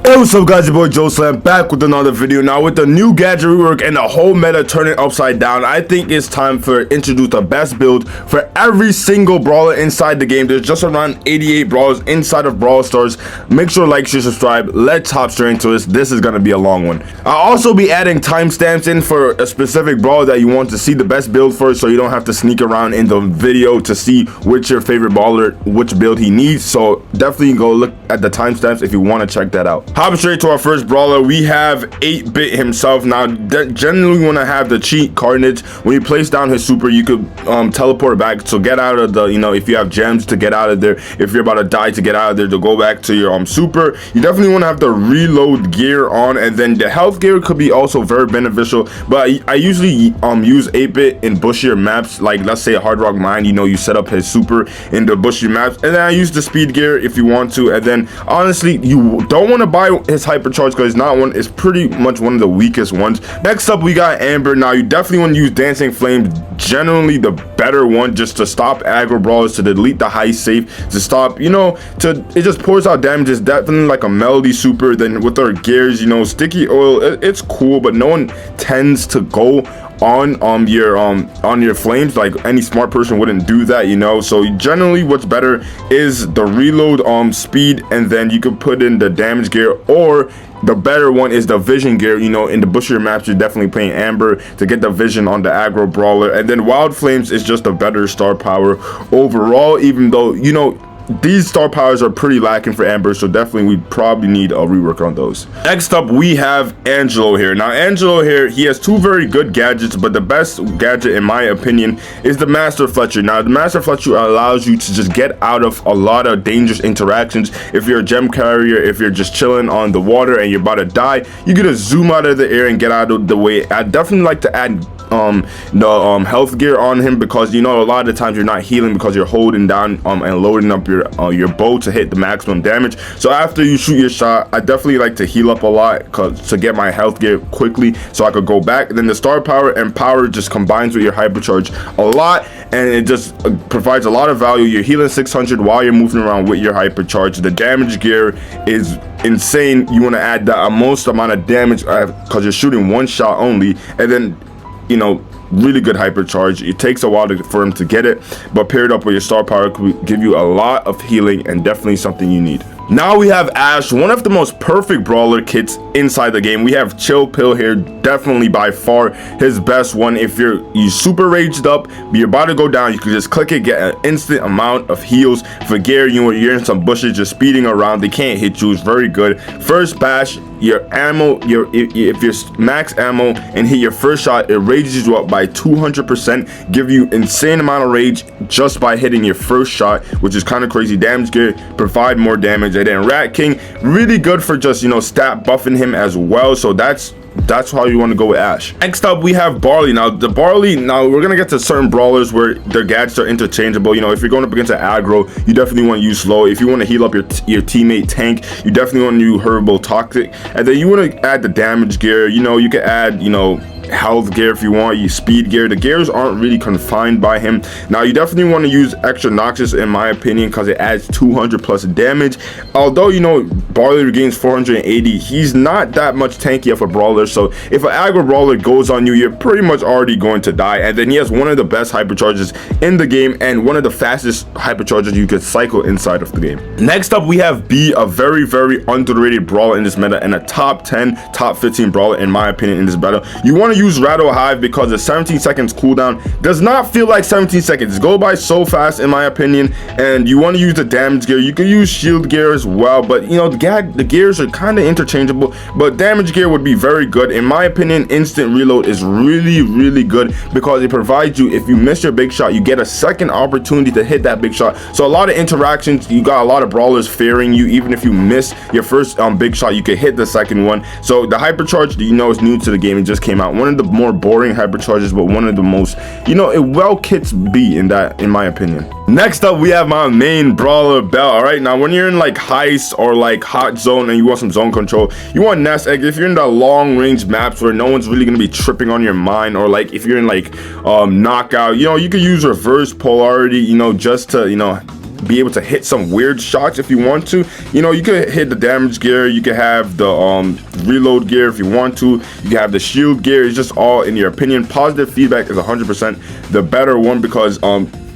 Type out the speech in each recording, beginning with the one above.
Hey, what's up guys, your boy Joe Slam back with another video. Now with the new gadget rework and the whole meta turning upside down, I think it's time for introduce the best build for every single brawler inside the game. There's just around 88 brawlers inside of Brawl Stars. Make sure to like, share, subscribe. Let's hop straight into this. This is gonna be a long one. I'll also be adding timestamps in for a specific brawler that you want to see the best build for, so you don't have to sneak around in the video to see which your favorite brawler, which build he needs. So definitely go look at the timestamps if you want to check that out. Hopping straight to our first brawler, we have 8-Bit himself. Now generally want to have the cheat Cordelius. When you place down his super, you could teleport back, so get out of the, if you have gems, to get out of there. If you're about to die, to get out of there, to go back to your super. You definitely want to have the reload gear on, and then the health gear could be also very beneficial. But I usually use 8-Bit in bushier maps, like let's say Hard Rock Mine. You set up his super in the bushy maps, and then I use the speed gear if you want to. And then honestly, you don't want to buy his hypercharge because it's pretty much one of the weakest ones. Next up, we got Amber. Now you definitely want to use Dancing Flames, generally the better one, just to stop aggro brawlers, to delete the high safe, to stop, it just pours out damage. It's definitely like a melody super. Then with our gears, sticky oil, it's cool, but no one tends to go on your flames. Like any smart person wouldn't do that, so generally what's better is the reload speed, and then you can put in the damage gear, or the better one is the vision gear. In the bushier maps, you're definitely playing Amber to get the vision on the aggro brawler. And then Wild Flames is just a better star power overall, even though these star powers are pretty lacking for Amber, so definitely we probably need a rework on those. Next up, we have Angelo here. Now Angelo here, he has two very good gadgets, but the best gadget in my opinion is the Master Fletcher. Now the Master Fletcher allows you to just get out of a lot of dangerous interactions. If you're a gem carrier, if you're just chilling on the water and you're about to die, you get to zoom out of the air and get out of the way. I definitely like to add the health gear on him, because a lot of the times you're not healing because you're holding down and loading up your bow to hit the maximum damage. So after you shoot your shot, I definitely like to heal up a lot to get my health gear quickly, so I could go back. And then the star power and power just combines with your hypercharge a lot, and it just provides a lot of value. You're healing 600 while you're moving around with your hypercharge. The damage gear is insane. You want to add the most amount of damage because you're shooting one shot only, and then really good hypercharge. It takes a while for him to get it, but paired up with your star power could give you a lot of healing, and definitely something you need. Now we have Ash, one of the most perfect brawler kits inside the game. We have Chill Pill here, definitely by far his best one. If you super raged up, but you're about to go down, you can just click it, get an instant amount of heals. For gear, you're in some bushes, just speeding around, they can't hit you. It's very good. First bash, your ammo, if you're max ammo and hit your first shot, it rages you up by 200%, give you insane amount of rage just by hitting your first shot, which is kind of crazy. Damage gear, provide more damage. And then Rat King, really good for just stat buffing him as well. So that's how you want to go with Ash. Next up, we have Barley. Now we're gonna get to certain brawlers where their gadgets are interchangeable. If you're going up against an aggro, you definitely want to use slow. If you want to heal up your teammate tank, you definitely want to use herbal toxic. And then you want to add the damage gear. You can add health gear if you want, you speed gear. The gears aren't really confined by him. Now you definitely want to use extra noxious in my opinion, because it adds 200 plus damage. Although Barley regains 480, he's not that much tanky of a brawler, so if an aggro brawler goes on you, you're pretty much already going to die. And then he has one of the best hypercharges in the game, and one of the fastest hypercharges you could cycle inside of the game. Next up, we have B, a very underrated brawler in this meta, and a top 10 top 15 brawler in my opinion in this battle. You want to use Rattle Hive because the 17 seconds cooldown does not feel like 17 seconds. Go by so fast in my opinion. And you want to use the damage gear. You can use shield gear as well, but the gears are kind of interchangeable, but damage gear would be very good in my opinion. Instant reload is really good because it provides you, if you miss your big shot, you get a second opportunity to hit that big shot. So a lot of interactions, you got a lot of brawlers fearing you. Even if you miss your first big shot, you can hit the second one. So the hypercharge, is new to the game. It just came out. One of the more boring hypercharges, but one of the most, it well kits B in my opinion. Next up, we have my main brawler, Bell. All right, now when you're in like heist or like hot zone and you want some zone control, you want nest egg. If you're in the long range maps where no one's really gonna be tripping on your mind, or like if you're in like knockout, you could use reverse polarity, just to be able to hit some weird shots if you want to. You know, you could hit the damage gear, you could have the reload gear if you want to, you can have the shield gear. It's just all in your opinion. Positive feedback is 100% the better one, because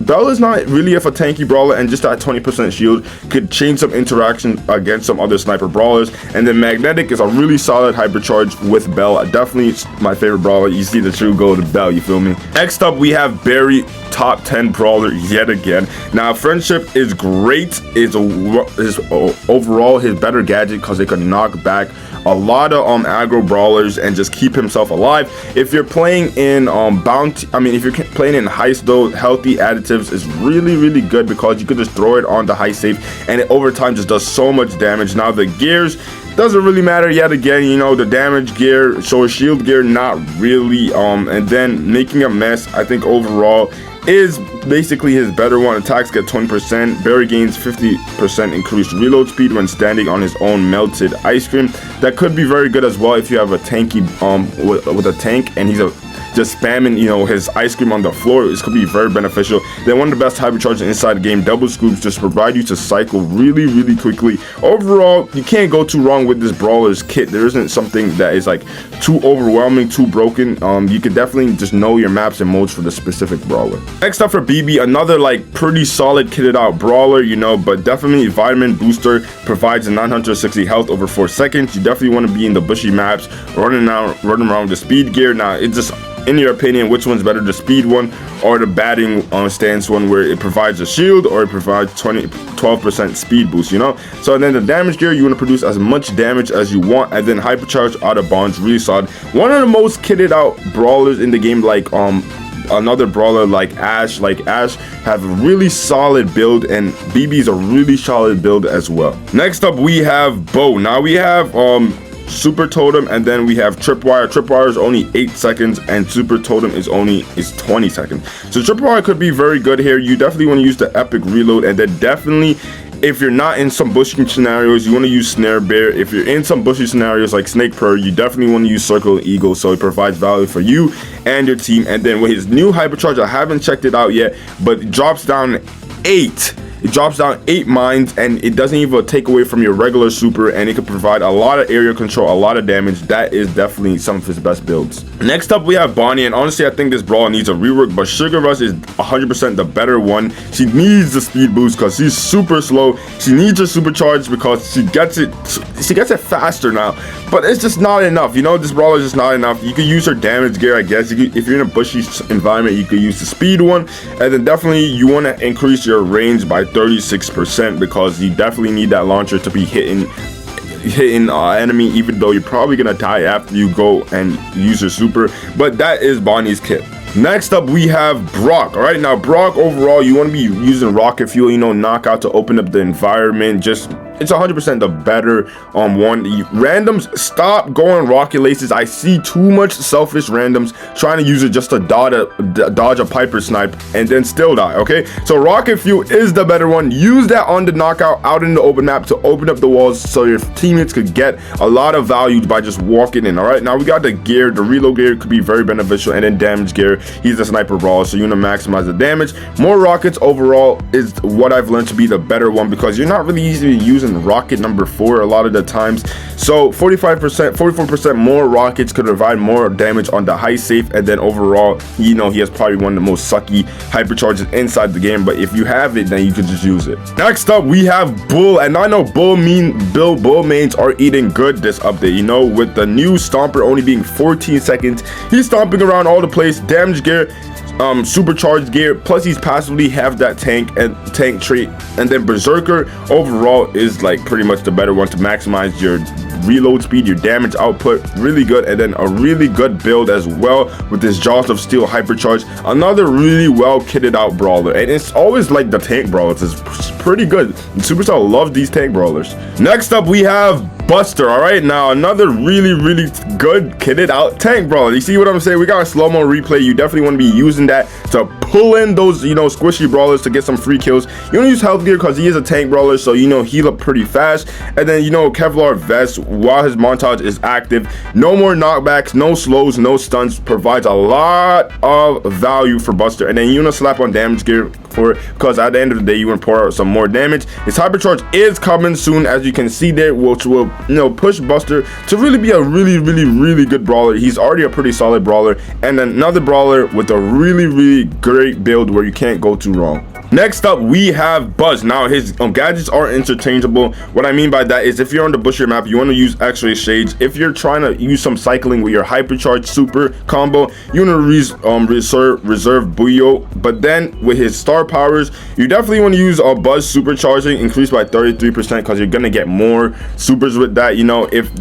Bell is not really a tanky brawler, and just that 20% shield could change some interaction against some other sniper brawlers. And then Magnetic is a really solid hypercharge with Bell. Definitely my favorite brawler. You see the true gold of Bell, you feel me? Next up, we have Barry, top 10 brawler yet again. Now, Friendship is great. Is overall his better gadget, because it could knock back a lot of aggro brawlers and just keep himself alive. If you're playing in if you're playing in heist though, healthy additives is really good, because you could just throw it on the heist safe and it over time just does so much damage. Now the gears doesn't really matter yet again, you know, the damage gear, so shield gear not really, and then making a mess I think overall is basically his better one. Attacks get 20%. Barry gains 50% increased reload speed when standing on his own melted ice cream. That could be very good as well if you have a tanky with a tank and he's just spamming, you know, his ice cream on the floor. This could be very beneficial. Then one of the best hypercharges inside the game, double scoops, just provide you to cycle really quickly. Overall, you can't go too wrong with this Brawler's kit. There isn't something that is like too overwhelming, too broken. You can definitely just know your maps and modes for the specific brawler. Next up for BB, another like pretty solid kitted out brawler, you know, but definitely vitamin booster, provides a 960 health over 4 seconds. You definitely want to be in the bushy maps, running around with the speed gear. Now it's just, in your opinion, which one's better, the speed one or the batting stance one, where it provides a shield or it provides 12% speed boost, you know? So then the damage gear, you want to produce as much damage as you want, and then hypercharge out of bonds, really solid. One of the most kitted out brawlers in the game, like another brawler like Ash have a really solid build, and BB's a really solid build as well. Next up we have Bo. Now we have Super Totem, and then we have Tripwire. Tripwire is only 8 seconds and Super Totem is 20 seconds. So Tripwire could be very good here. You definitely want to use the epic reload, and then definitely if you're not in some bushy scenarios, you want to use Snare Bear. If you're in some bushy scenarios like Snake Purr, you definitely want to use Circle Eagle, so it provides value for you and your team. And then with his new hypercharge, I haven't checked it out yet, but it drops down 8. It drops down 8 mines, and it doesn't even take away from your regular super, and it can provide a lot of area control, a lot of damage. That is definitely some of his best builds. Next up we have Bonnie, and honestly I think this brawler needs a rework, but Sugar Rush is 100% the better one. She needs the speed boost because she's super slow. She needs her supercharge because she gets it faster now, but it's just not enough, you know. This brawler is just not enough. You could use her damage gear, I guess. If you're in a bushy environment, you could use the speed one, and then definitely you want to increase your range by 36%, because you definitely need that launcher to be hitting enemy, even though you're probably gonna die after you go and use your super. But that is Bonnie's kit. Next up we have Brock. All right, now Brock, overall you want to be using rocket fuel, you know, knockout to open up the environment. Just it's 100% the better one. Randoms, stop going rocket laces. I see too much selfish randoms trying to use it just to dodge a Piper snipe and then still die. Okay, so rocket fuel is the better one. Use that on the knockout out in the open map to open up the walls so your teammates could get a lot of value by just walking in. All right, now we got the gear. The reload gear could be very beneficial, and then damage gear, he's a sniper brawler, so you want to maximize the damage. More rockets overall is what I've learned to be the better one, because you're not really easily using rocket number 4 a lot of the times. So 44% more rockets could provide more damage on the high safe, and then overall, you know, he has probably one of the most sucky hypercharges inside the game, but if you have it, then you can just use it. Next up we have Bull, and I know Bull mains are eating good this update, you know, with the new Stomper only being 14 seconds. He's stomping around all the place. Damage gear, supercharged gear, plus he's passively have that tank trait, and then Berserker overall is like pretty much the better one to maximize your reload speed, your damage output, really good. And then a really good build as well with this Jaws of Steel hypercharge, another really well kitted out brawler. And it's always like the tank brawlers, it's pretty good. Supercell love these tank brawlers. Next up we have Buster. All right, now another really good kitted out tank brawler. You see what I'm saying? We got a slow-mo replay. You definitely want to be using that to pull in those, you know, squishy brawlers to get some free kills. You want to use health gear because he is a tank brawler, so, you know, heal up pretty fast. And then, you know, Kevlar vest while his montage is active. No more knockbacks, no slows, no stunts. Provides a lot of value for Buster. And then you want to slap on damage gear for it, because at the end of the day you want to pour out some more damage. His hypercharge is coming soon, as you can see there, which will, you know, push Buster to really be a really good brawler. He's already a pretty solid brawler, and another brawler with a really great build where you can't go too wrong. Next up, we have Buzz. Now, his gadgets are interchangeable. What I mean by that is if you're on the Bushier map, you want to use X-ray shades. If you're trying to use some cycling with your hypercharge super combo, you want to reserve Buyo. But then with his star powers, you definitely want to use Buzz supercharging, increased by 33%, because you're going to get more supers with that. You know, if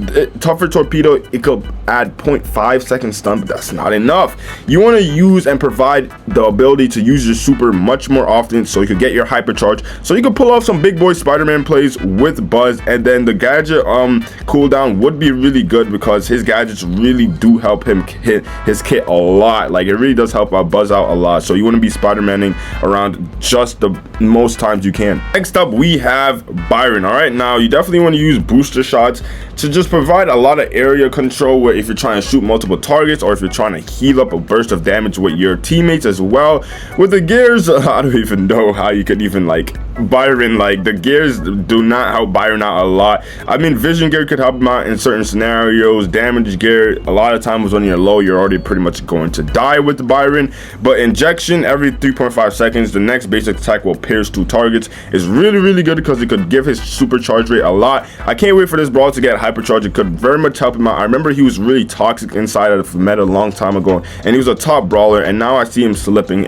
tougher torpedo, it could add 0.5 second stun, but that's not enough. You want to use and provide the ability to use your super much more often, so you could get your hypercharge, so you could pull off some big boy Spider-Man plays with Buzz. And then the gadget cooldown would be really good, because his gadgets really do help him hit his kit a lot. Like, it really does help out Buzz out a lot, so you want to be Spider-Manning around just the most times you can. Next up, we have Byron. All right, now you definitely want to use booster shots to just provide a lot of area control, where if you're trying to shoot multiple targets, or if you're trying to heal up a burst of damage with your teammates as well. With the gears, I don't even know how you could even, like, Byron, like, the gears do not help Byron out a lot. I mean, vision gear could help him out in certain scenarios. Damage gear, a lot of times when you're low, you're already pretty much going to die with Byron. But injection every 3.5 seconds, the next basic attack will pierce 2 targets, is really good, because it could give his supercharge rate a lot. I can't wait for this brawl to get hypercharge. It could very much help him out. I remember he was really toxic inside of the meta a long time ago, and he was a top brawler, and now I see him slipping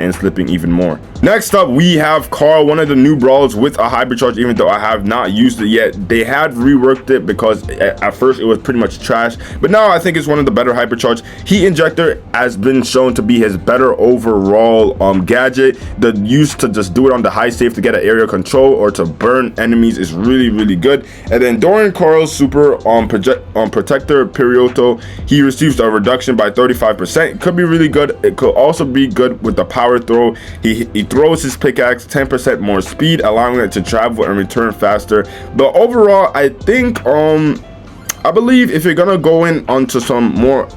even more. Next up, we have Carl, one of the new brawlers with a hypercharge, even though I have not used it yet. They had reworked it, because at first it was pretty much trash, but now I think it's one of the better hypercharge. Heat injector has been shown to be his better overall gadget. The use to just do it on the high save to get an area control or to burn enemies is really good. And then during Carl's super protector Perioto, he receives a reduction by 35%. It could be really good. It could also be good with the power throw. He throws his pickaxe 10% more speed, allowing it to travel and return faster. But overall, I think I believe if you're gonna go in onto some more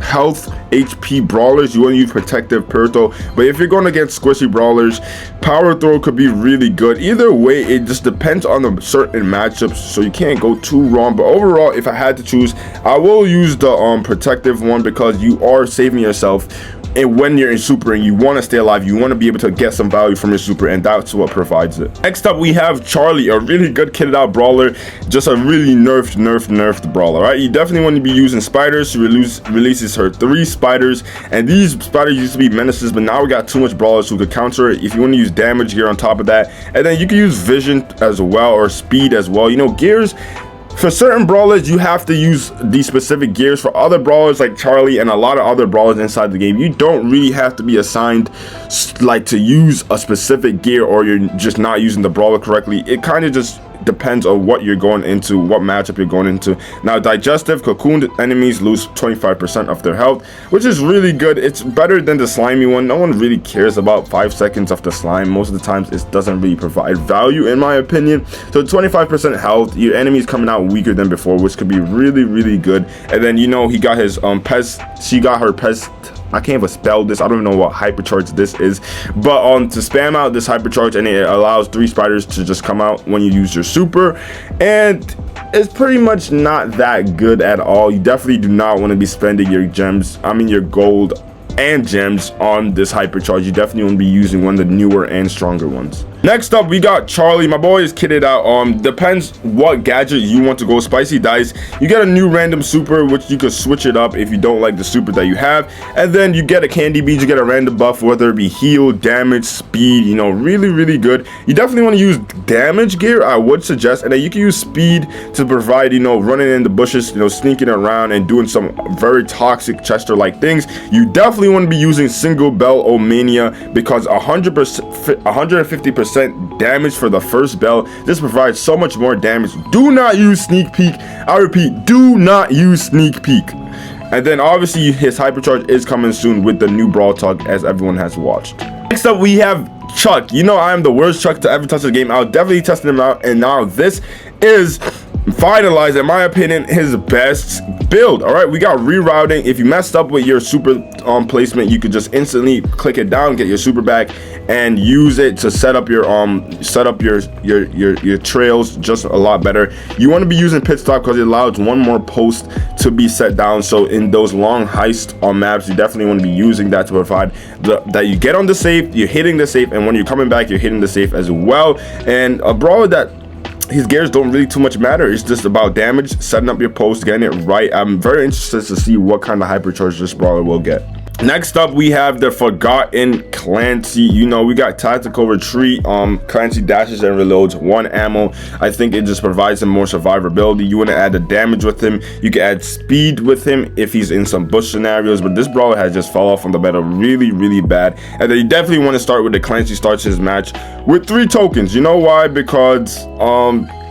health HP brawlers, you want to use protective Perto. But if you're going against squishy brawlers, power throw could be really good. Either way, it just depends on the certain matchups, so you can't go too wrong. But overall, if I had to choose, I will use the protective one, because you are saving yourself. And when you're in super and you want to stay alive, you want to be able to get some value from your super, and that's what provides it. Next up, we have Charlie, a really good kitted out brawler, just a really nerfed brawler. Right, you definitely want to be using spiders. She releases her 3 spiders, and these spiders used to be menaces, but now we got too much brawlers who could counter it. If you want to use damage gear on top of that, and then you can use vision as well, or speed as well. You know, gears, for certain brawlers, you have to use these specific gears. For other brawlers like Charlie and a lot of other brawlers inside the game, you don't really have to be assigned like to use a specific gear, or you're just not using the brawler correctly. It kind of just depends on what you're going into, what matchup you're going into. Now, digestive cocooned enemies lose 25% of their health, which is really good. It's better than the slimy one. No one really cares about 5 seconds of the slime. Most of the times it doesn't really provide value, in my opinion. So 25% health, your enemies coming out weaker than before, which could be really good. And then, you know, he got his pest, she got her pest, I can't even spell this. I don't know what hypercharge this is, but to spam out this hypercharge, and it allows 3 spiders to just come out when you use your super, and it's pretty much not that good at all. You definitely do not want to be spending your gems, I mean your gold and gems on this hypercharge. You definitely want to be using one of the newer and stronger ones. Next up, we got Charlie. My boy is kitted out. Depends what gadget you want to go. Spicy dice, you get a new random super, which you could switch it up if you don't like the super that you have. And then you get a candy bead, you get a random buff, whether it be heal, damage, speed. You know, really good. You definitely want to use damage gear, I would suggest. And then you can use speed to provide, you know, running in the bushes, you know, sneaking around and doing some very toxic Chester like things. You definitely want to be using single bell Omania, because 150% 30% damage for the first bell. This provides so much more damage. Do not use sneak peek. I repeat, do not use sneak peek. And then obviously his hypercharge is coming soon with the new Brawl Talk, as everyone has watched. Next up we have Chuck. You know I am the worst Chuck to ever touch the game. I'll definitely test him out, and now this is finalized, in my opinion, his best build. All right, we got rerouting. If you messed up with your super placement, you could just instantly click it down, get your super back, and use it to set up your your trails just a lot better. You want to be using pit stop because it allows one more post to be set down. So in those long heist maps, you definitely want to be using that to provide that you get on the safe, you're hitting the safe, and when you're coming back, you're hitting the safe as well. And a brawler that his gears don't really too much matter. It's just about damage, setting up your post, getting it right. I'm very interested to see what kind of hypercharge this brawler will get. Next up, we have the Forgotten Clancy. You know, we got Tactical Retreat. Clancy dashes and reloads 1 ammo. I think it just provides him more survivability. You want to add the damage with him. You can add speed with him if he's in some bush scenarios, but this brawler has just fell off on the meta really bad. And then you definitely want to start with the Clancy starts his match with 3 tokens. You know why? Because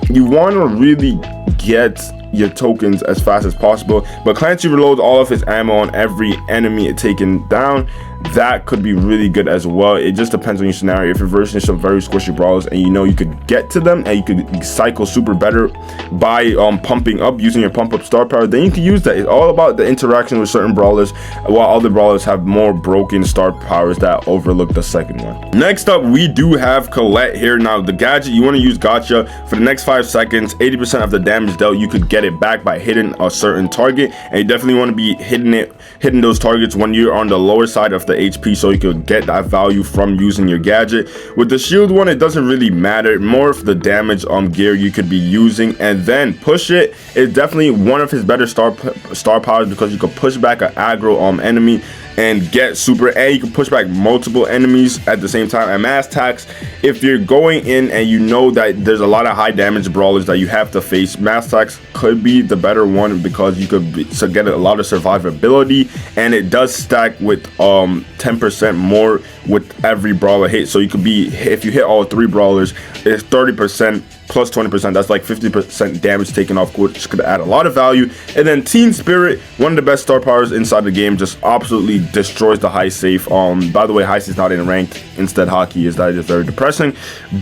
you want to really get your tokens as fast as possible, but Clancy reloads all of his ammo on every enemy taken down. That could be really good as well. It just depends on your scenario. If you're versing some very squishy brawlers and you know you could get to them and you could cycle super better by pumping up, using your pump up star power, then you can use that. It's all about the interaction with certain brawlers, while other brawlers have more broken star powers that overlook the second one. Next up, we do have Colette here. Now the gadget, you want to use Gotcha for the next 5 seconds. 80% of the damage dealt, you could get it back by hitting a certain target, and you definitely want to be hitting those targets when you're on the lower side of the HP, so you could get that value from using your gadget. With the shield one, it doesn't really matter. More of the damage gear you could be using. And then push it is definitely one of his better star powers, because you could push back an aggro enemy and get super, and you can push back multiple enemies at the same time. And mass attacks, if you're going in and you know that there's a lot of high damage brawlers that you have to face, mass attacks could be the better one, because you could get a lot of survivability, and it does stack with 10% more with every brawler hit. So you could be, if you hit all 3 brawlers, it's 30% plus 20%. That's like 50% damage taken off, which could add a lot of value. And then Teen Spirit, one of the best star powers inside the game, just absolutely destroys the high safe. By the way, high safe is not in ranked, instead hockey is. That is very depressing.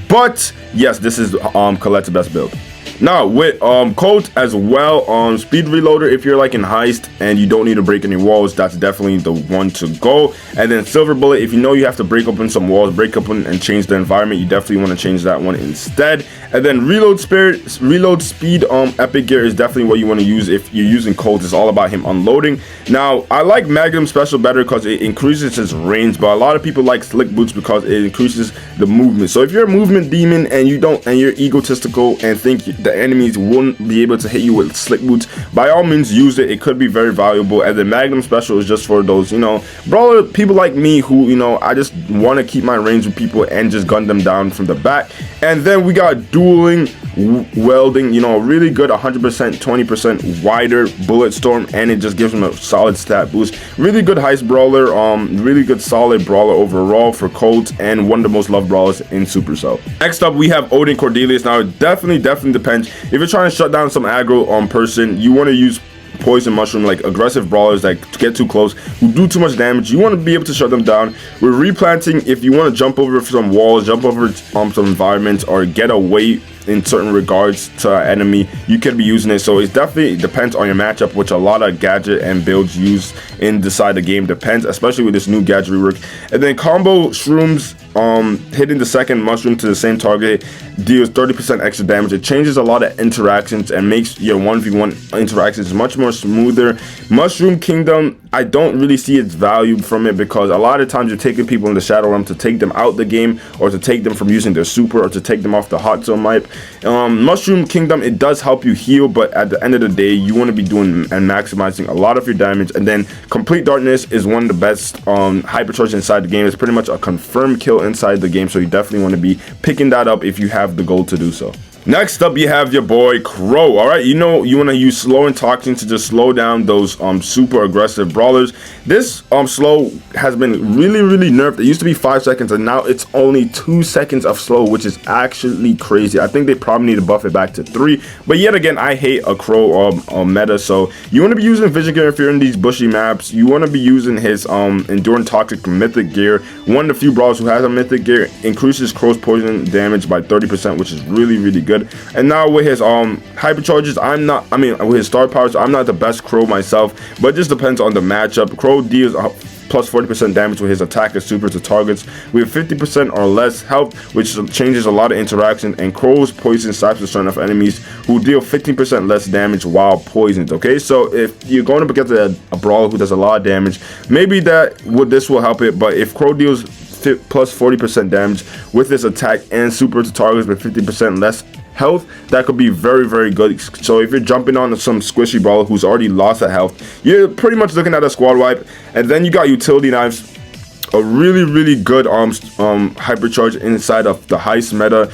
But yes, this is Colette's best build. Now with Colt as well, speed reloader, if you're like in heist and you don't need to break any walls, that's definitely the one to go. And then Silver Bullet, if you know you have to break open some walls, break open and change the environment, you definitely want to change that one instead. And then reload speed epic gear is definitely what you want to use if you're using Colt. It's all about him unloading. Now I like Magnum Special better because it increases his range, but a lot of people like Slick Boots because it increases the movement. So if you're a movement demon and you're egotistical and think the enemies won't be able to hit you with Slick Boots, by all means use it. It could be very valuable. And the Magnum Special is just for those, you know, brawler people like me who, you know, I just want to keep my range with people and just gun them down from the back. And then we got dueling welding, you know, really good 100% 20% wider bullet storm, and it just gives them a solid stat boost. Really good heist brawler, really good solid brawler overall for Colt, and one of the most loved brawlers in Supercell. Next up, we have Odin Cordelius. Now it definitely depends. If you're trying to shut down some aggro person, you want to use poison mushroom, like aggressive brawlers that get too close, who do too much damage. You want to be able to shut them down. With replanting, if you want to jump over some walls, jump over some environments, or get away in certain regards to an enemy, you can be using it. So it definitely depends on your matchup, which a lot of gadget and builds used inside the game depends, especially with this new gadget rework. And then combo shrooms, hitting the second mushroom to the same target deals 30% extra damage. It changes a lot of interactions and makes your 1v1 interactions much more smoother. Mushroom Kingdom, I don't really see its value from it, because a lot of times you're taking people in the Shadow Realm to take them out the game, or to take them from using their super, or to take them off the hot zone map. Mushroom Kingdom, it does help you heal, but at the end of the day, you want to be doing and maximizing a lot of your damage. And then Complete Darkness is one of the best hypercharge inside the game. It's pretty much a confirmed kill inside the game, so you definitely want to be picking that up if you have the goal to do so. Next up, you have your boy Crow. All right, you know you want to use slow and toxin to just slow down those super aggressive brawlers. This slow has been really nerfed. It used to be 5 seconds, and now it's only 2 seconds of slow, which is actually crazy. I think they probably need to buff it back to 3. But yet again, I hate a Crow meta. So you want to be using vision gear if you're in these bushy maps. You want to be using his enduring toxic mythic gear. One of the few brawlers who has a mythic gear, increases Crow's poison damage by 30%, which is really good. And now with his hypercharges, with his star powers, I'm not the best Crow myself, but it just depends on the matchup. Crow deals plus 40% damage with his attack and super to targets with 50% or less health, which changes a lot of interaction. And Crow's poison slaps a certain of enemies who deal 15% less damage while poisoned. Okay, so if you're going up against a brawler who does a lot of damage, maybe this will help it. But if Crow deals plus 40% damage with his attack and super to targets with 50% less health, that could be very good. So if you're jumping on some squishy brawler who's already lost that health, you're pretty much looking at a squad wipe. And then you got utility knives, a really good hypercharge inside of the heist meta.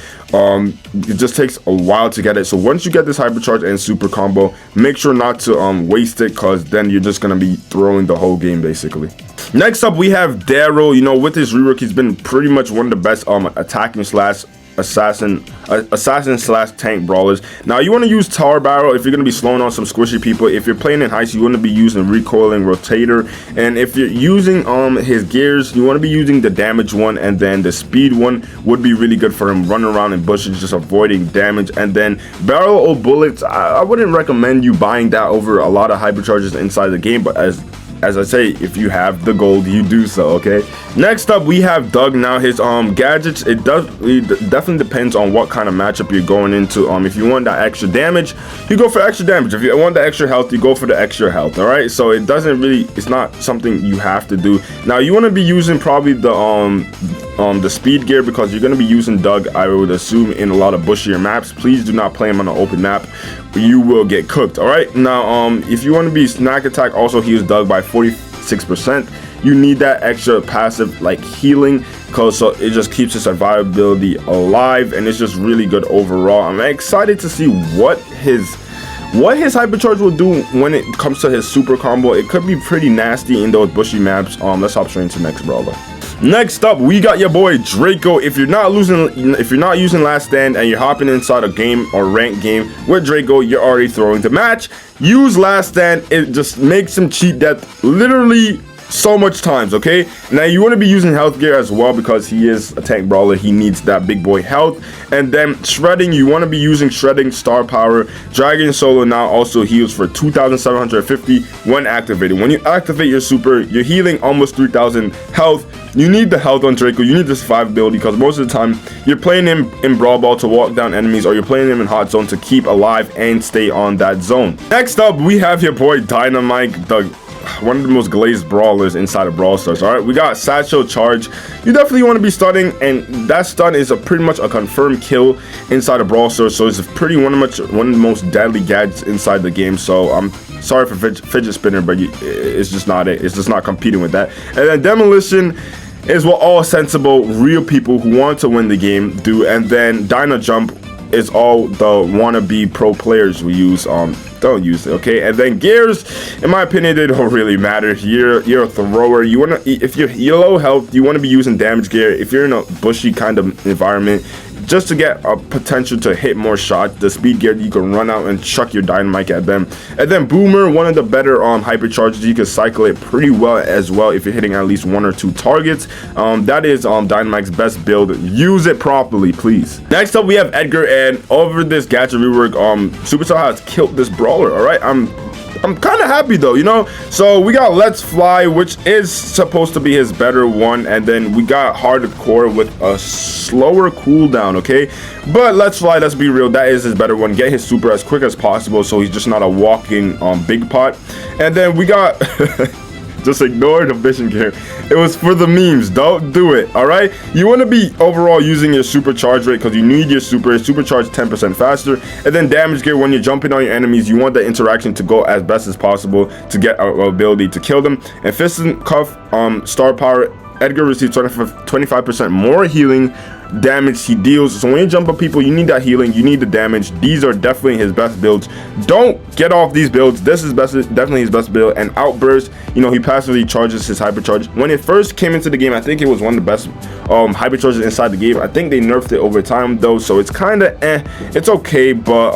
It just takes a while to get it, so once you get this hypercharge and super combo, make sure not to waste it, because then you're just gonna be throwing the whole game basically. Next up, we have Daryl. You know, with his rework, he's been pretty much one of the best attacking slash assassin slash tank brawlers. Now you want to use Tower Barrel if you're going to be slowing on some squishy people. If you're playing in heist, you want to be using recoiling rotator, and if you're using his gears, you want to be using the damage one, and then the speed one would be really good for him running around in bushes just avoiding damage. And then barrel of bullets, I wouldn't recommend you buying that over a lot of hypercharges inside the game, but as I say, if you have the gold, you do so, okay? Next up, we have Doug. Now his gadgets, it definitely depends on what kind of matchup you're going into. If you want that extra damage, you go for extra damage. If you want the extra health, you go for the extra health, all right? So it's not something you have to do. Now you want to be using probably the speed gear, because you're going to be using Doug, I would assume, in a lot of bushier maps. Please do not play him on an open map. You will get cooked. All right, now if you want to be snack attack, also heals Doug by 46%. You need that extra passive like healing, because so it just keeps his survivability alive, and it's just really good overall. I'm excited to see what his hypercharge will do when it comes to his super combo. It could be pretty nasty in those bushy maps. Let's hop straight into next brawler. Next up, we got your boy Draco. If you're not using Last Stand and you're hopping inside a game or ranked game with Draco, you're already throwing the match. Use Last Stand. It just makes him cheat death literally so much times, okay? Now you want to be using health gear as well, because he is a tank brawler. He needs that big boy health. And then shredding, you want to be using shredding star power. Dragon solo now also heals for 2,750 when activated. When you activate your super, you're healing almost 3,000 health. You need the health on Draco. You need the survivability, because most of the time you're playing him in Brawl Ball to walk down enemies, or you're playing him in Hot Zone to keep alive and stay on that zone. Next up, we have your boy Dynamite, one of the most glazed brawlers inside of Brawl Stars. All right, we got Satchel Charge. You definitely want to be stunning, and that stun is pretty much a confirmed kill inside of Brawl Stars. So it's one of the most deadly gadgets inside the game. So I'm sorry for fidget spinner, but it's just not it. It's just not competing with that. And then Demolition is what all sensible real people who want to win the game do. And then Dyna Jump is all the wannabe pro players who use. Don't use it, okay? And then gears, in my opinion, they don't really matter. You're a thrower. You wanna, if you're low health, you want to be using damage gear. If you're in a bushy kind of environment, just to get a potential to hit more shots, the speed gear, you can run out and chuck your dynamite at them. And then Boomer, one of the better hypercharges. You can cycle it pretty well as well if you're hitting at least 1 or 2 targets. That is Dynamite's best build. Use it properly, please. Next up, we have Edgar, and over this gadget rework, Supercell has killed this brawler. All right, I'm kind of happy though, you know. So we got Let's Fly, which is supposed to be his better one, and then we got Hardcore with a slower cooldown, okay? But Let's Fly, let's be real, that is his better one. Get his super as quick as possible, so he's just not a walking big pot. And then we got just ignore the vision gear. It was for the memes. Don't do it, all right? You want to be overall using your super charge rate, because you need your super charge 10% faster. And then damage gear, when you're jumping on your enemies, you want the interaction to go as best as possible to get our ability to kill them. And Fist and Cuff, star power, Edgar receives 25% more healing damage he deals. So when you jump up people, you need that healing, you need the damage. These are definitely his best builds. Don't get off these builds. This is definitely his best build. And Outburst, you know, he passively charges his hypercharge. When it first came into the game, I think it was one of the best hypercharges inside the game. I think they nerfed it over time though, so it's kind of it's okay, but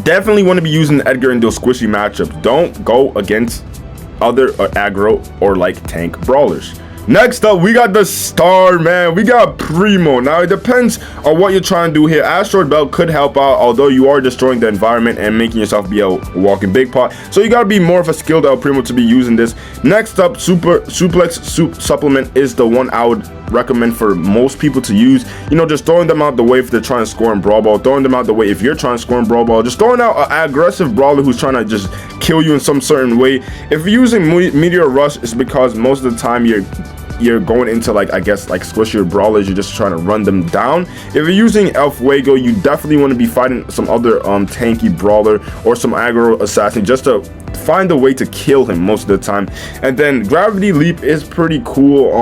definitely want to be using Edgar in those squishy matchups. Don't go against other aggro or like tank brawlers. Next up, we got the star, man. We got Primo. Now, it depends on what you're trying to do here. Asteroid Belt could help out, although you are destroying the environment and making yourself be a walking big pot. So you got to be more of a skilled El Primo to be using this. Next up, Suplex Supplement is the one I would recommend for most people to use. You know, just throwing them out the way if they're trying to score in Brawl Ball, throwing them out the way if you're trying to score in Brawl Ball, just throwing out an aggressive brawler who's trying to just kill you in some certain way. If you're using Meteor Rush, it's because most of the time you're going into like, I guess, like squishier brawlers, you're just trying to run them down. If you're using El Fuego, you definitely want to be fighting some other tanky brawler or some aggro assassin just to find a way to kill him most of the time. And then Gravity Leap is pretty cool.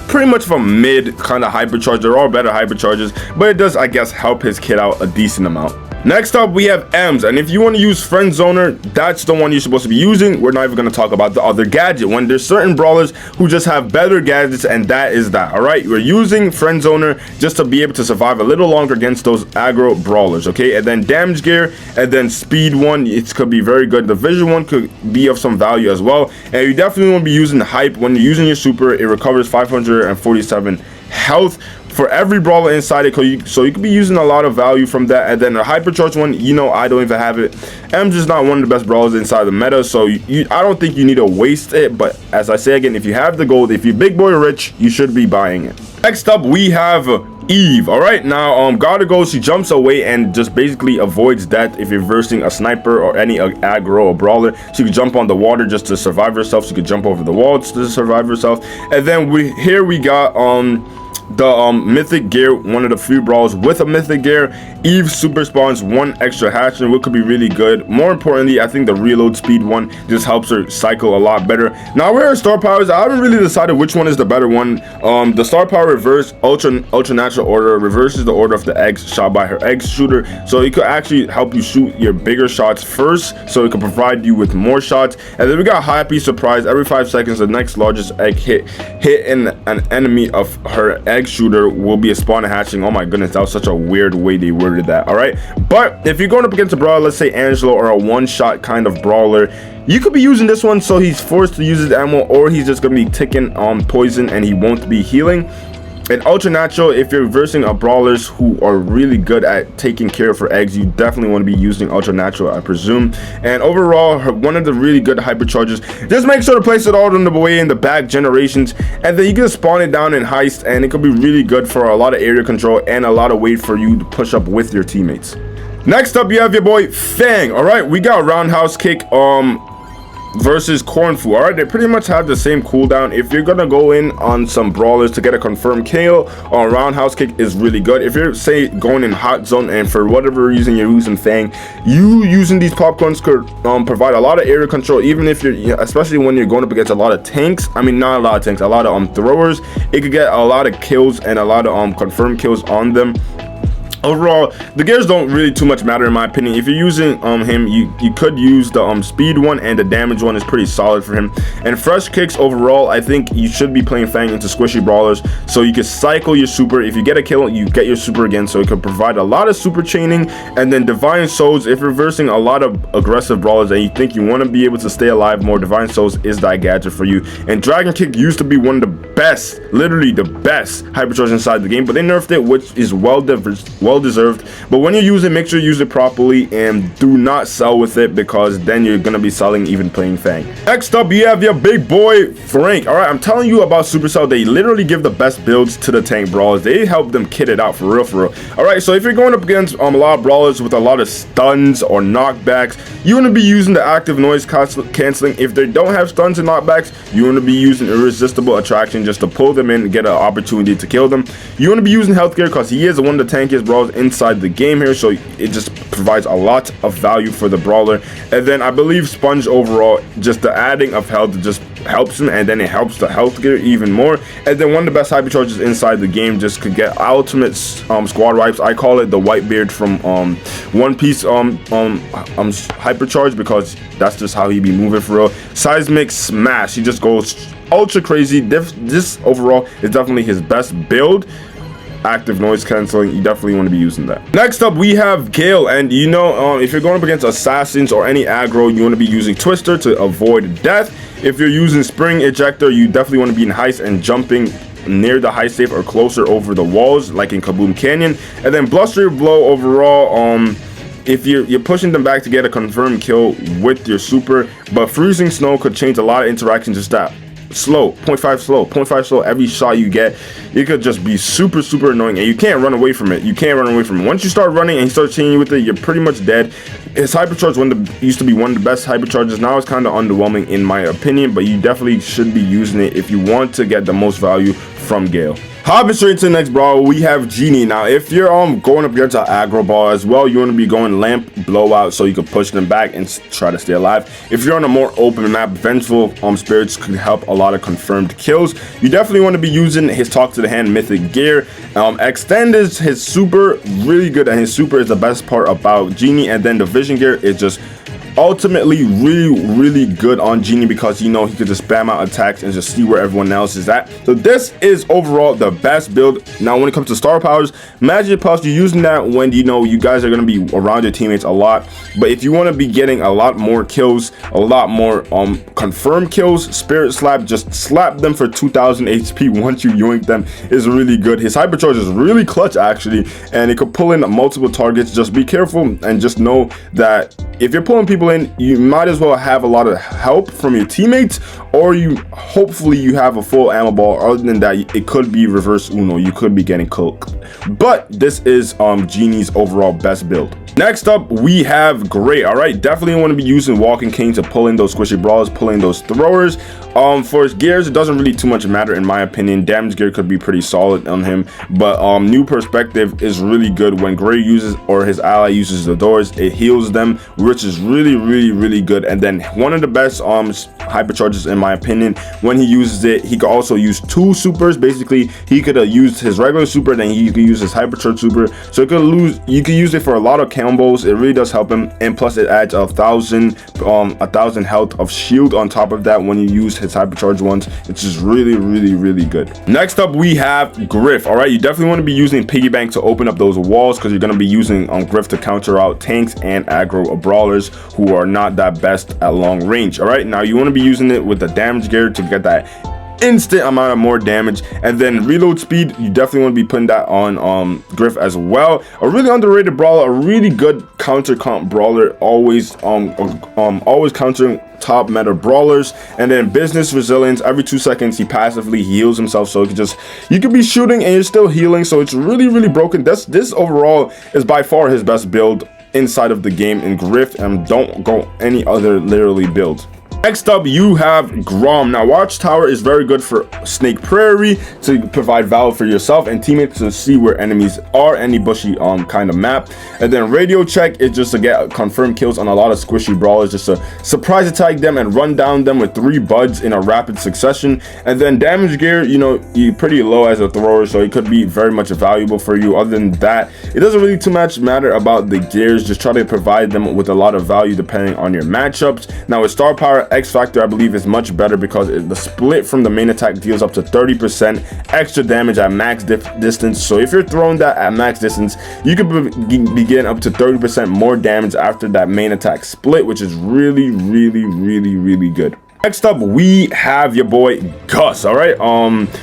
Pretty much from mid kind of hypercharge. There are better hypercharges, but it does, I guess, help his kid out a decent amount. Next up, we have M's, and if you want to use Friend Zoner, that's the one you're supposed to be using. We're not even going to talk about the other gadget. When there's certain brawlers who just have better gadgets, and that is that. All right, we're using Friend Zoner just to be able to survive a little longer against those aggro brawlers. Okay, and then Damage Gear, and then Speed 1, it could be very good. The Vision 1 could be of some value as well, and you definitely want to be using Hype. When you're using your super, it recovers 547 health for every brawler inside it, so you could be using a lot of value from that. And then a hypercharge one, you know, I don't even have it. M's just not one of the best brawlers inside the meta, so I don't think you need to waste it. But as I say again, if you have the gold, if you're big boy rich, you should be buying it. Next up, we have Eve. All right, now Gotta Go, she jumps away and just basically avoids death. If you're versing a sniper or any aggro or brawler, she could jump on the water just to survive herself. She could jump over the walls to survive herself. And then we got the mythic gear, one of the few brawlers with a mythic gear. Eve super spawns one extra hatchling, which could be really good. More importantly, I think the reload speed one just helps her cycle a lot better. Now we're at star powers. I haven't really decided which one is the better one. The star power reverse ultra natural order reverses the order of the eggs shot by her egg shooter, so it could actually help you shoot your bigger shots first, so it can provide you with more shots. And then we got happy surprise. Every 5 seconds the next largest egg hit an enemy of her egg shooter will be a spawn and hatching. Oh my goodness, that was such a weird way they worded that. All right, but if you're going up against a brawler, let's say Angelo, or a one-shot kind of brawler, you could be using this one so he's forced to use his ammo, or he's just going to be ticking on poison and he won't be healing. And ultra natural, if you're versing a brawlers who are really good at taking care of her eggs, you definitely want to be using ultra natural, I presume. And overall, one of the really good hypercharges. Just make sure to place it all on the way in the back generations, and then you can spawn it down in heist, and it could be really good for a lot of area control and a lot of weight for you to push up with your teammates. Next up, you have your boy Fang. All right, we got roundhouse kick versus corn fu. All right, they pretty much have the same cooldown. If you're gonna go in on some brawlers to get a confirmed kill, roundhouse kick is really good. If you're, say, going in hot zone and for whatever reason you're using Fang, you using these popcorns could provide a lot of area control, even if you're, especially when you're going up against a lot of tanks. I mean, not a lot of tanks, a lot of throwers. It could get a lot of kills and a lot of confirmed kills on them. Overall, the gears don't really too much matter in my opinion. If you're using him, you could use the speed one, and the damage one is pretty solid for him. And fresh kicks overall, I think you should be playing Fang into squishy brawlers so you can cycle your super. If you get a kill, you get your super again, so it could provide a lot of super chaining. And then Divine Souls, if you're versing a lot of aggressive brawlers and you think you want to be able to stay alive more, Divine Souls is that gadget for you. And Dragon Kick used to be one of the best, literally the best hypercharge inside the game, but they nerfed it, which is well deserved. But when you use it, make sure you use it properly and do not sell with it, because then you're gonna be selling even playing Fang. Next up, you have your big boy Frank. All right, I'm telling you about Supercell. They literally give the best builds to the tank brawlers. They help them kit it out for real. All right, so if you're going up against a lot of brawlers with a lot of stuns or knockbacks, you want to be using the active noise canceling. If they don't have stuns and knockbacks, you want to be using irresistible attraction just to pull them in and get an opportunity to kill them. You want to be using health gear because he is one of the tankiest brawlers brawlers inside the game here, so it just provides a lot of value for the brawler. And then I believe Sponge overall, just the adding of health just helps him, and then it helps the health gear even more. And then one of the best hypercharges inside the game just could get ultimate squad wipes. I call it the Whitebeard from One Piece hypercharge, because that's just how he be moving for real. Seismic Smash, he just goes ultra crazy. This overall is definitely his best build. Active noise canceling, you definitely want to be using that. Next up, we have Gale, and you know, if you're going up against assassins or any aggro, you want to be using Twister to avoid death. If you're using Spring Ejector, you definitely want to be in heist and jumping near the heist safe or closer over the walls, like in Kaboom Canyon. And then Bluster Blow overall, if you're pushing them back to get a confirmed kill with your super, but Freezing Snow could change a lot of interactions. Just that slow, 0.5 slow every shot you get. It could just be super annoying, and you can't run away from it. Once you start running and he starts chaining you with it, you're pretty much dead. His hypercharge used to be one of the best hypercharges. Now it's kind of underwhelming in my opinion, but you definitely should be using it if you want to get the most value from Gale. Hopping straight to the next brawler, we have Genie. Now, if you're going up against an aggro brawler as well, you want to be going Lamp Blowout so you can push them back and try to stay alive. If you're on a more open map, Vengeful Spirits could help a lot of confirmed kills. You definitely want to be using his Talk to the Hand mythic gear. Extend is his super, really good, and his super is the best part about Genie. And then the Vision gear is just ultimately really good on Genie, because you know he could just spam out attacks and just see where everyone else is at. So this is overall the best build. Now when it comes to star powers, Magic Plus, you're using that when you know you guys are going to be around your teammates a lot. But if you want to be getting a lot more kills, a lot more confirmed kills, Spirit Slap, just slap them for 2000 HP once you yoink them, is really good. His hypercharge is really clutch actually, and it could pull in multiple targets. Just be careful and just know that if you're pulling people in, you might as well have a lot of help from your teammates, or hopefully you have a full ammo ball. Other than that, it could be reverse Uno. You could be getting cooked. But this is Genie's overall best build. Next up, we have Gray. All right, definitely want to be using Walking Cane to pull in those squishy brawlers, pull in those throwers. For his gears, it doesn't really too much matter in my opinion. Damage gear could be pretty solid on him, but New Perspective is really good when Gray uses, or his ally uses, the doors. It heals them, which is really good. And then one of the best hypercharges in my opinion, when he uses it, he could also use two supers. Basically, he could have used his regular super, then he could use his hypercharge super. So you could use it for a lot of combos. It really does help him, and plus it adds 1,000 health of shield on top of that when you use his hypercharge ones, which is really good. Next up, we have Griff. All right, you definitely want to be using Piggy Bank to open up those walls, because you're going to be using Griff to counter out tanks and aggro brawlers who are not that best at long range. All right, now you want to be using it with the damage gear to get that instant amount of more damage. And then reload speed, you definitely want to be putting that on Griff as well. A really underrated brawler, a really good counter comp brawler, always countering top meta brawlers. And then business resilience, every 2 seconds he passively heals himself, so you could be shooting and you're still healing, so it's really broken. This overall is by far his best build inside of the game in Griff, and don't go any other literally build. Next up, you have Grom. Now, Watchtower is very good for Snake Prairie to provide value for yourself and teammates to see where enemies are, any bushy kind of map. And then Radio Check is just to get confirmed kills on a lot of squishy brawlers, just to surprise attack them and run down them with 3 buds in a rapid succession. And then Damage Gear, you know, you're pretty low as a thrower, so it could be very much valuable for you. Other than that, it doesn't really too much matter about the gears. Just try to provide them with a lot of value depending on your matchups. Now, with Star Power, X Factor I believe is much better, because the split from the main attack deals up to 30% extra damage at max distance. So if you're throwing that at max distance, you could be getting up to 30% more damage after that main attack split, which is really good. Next up, we have your boy Gus. All right,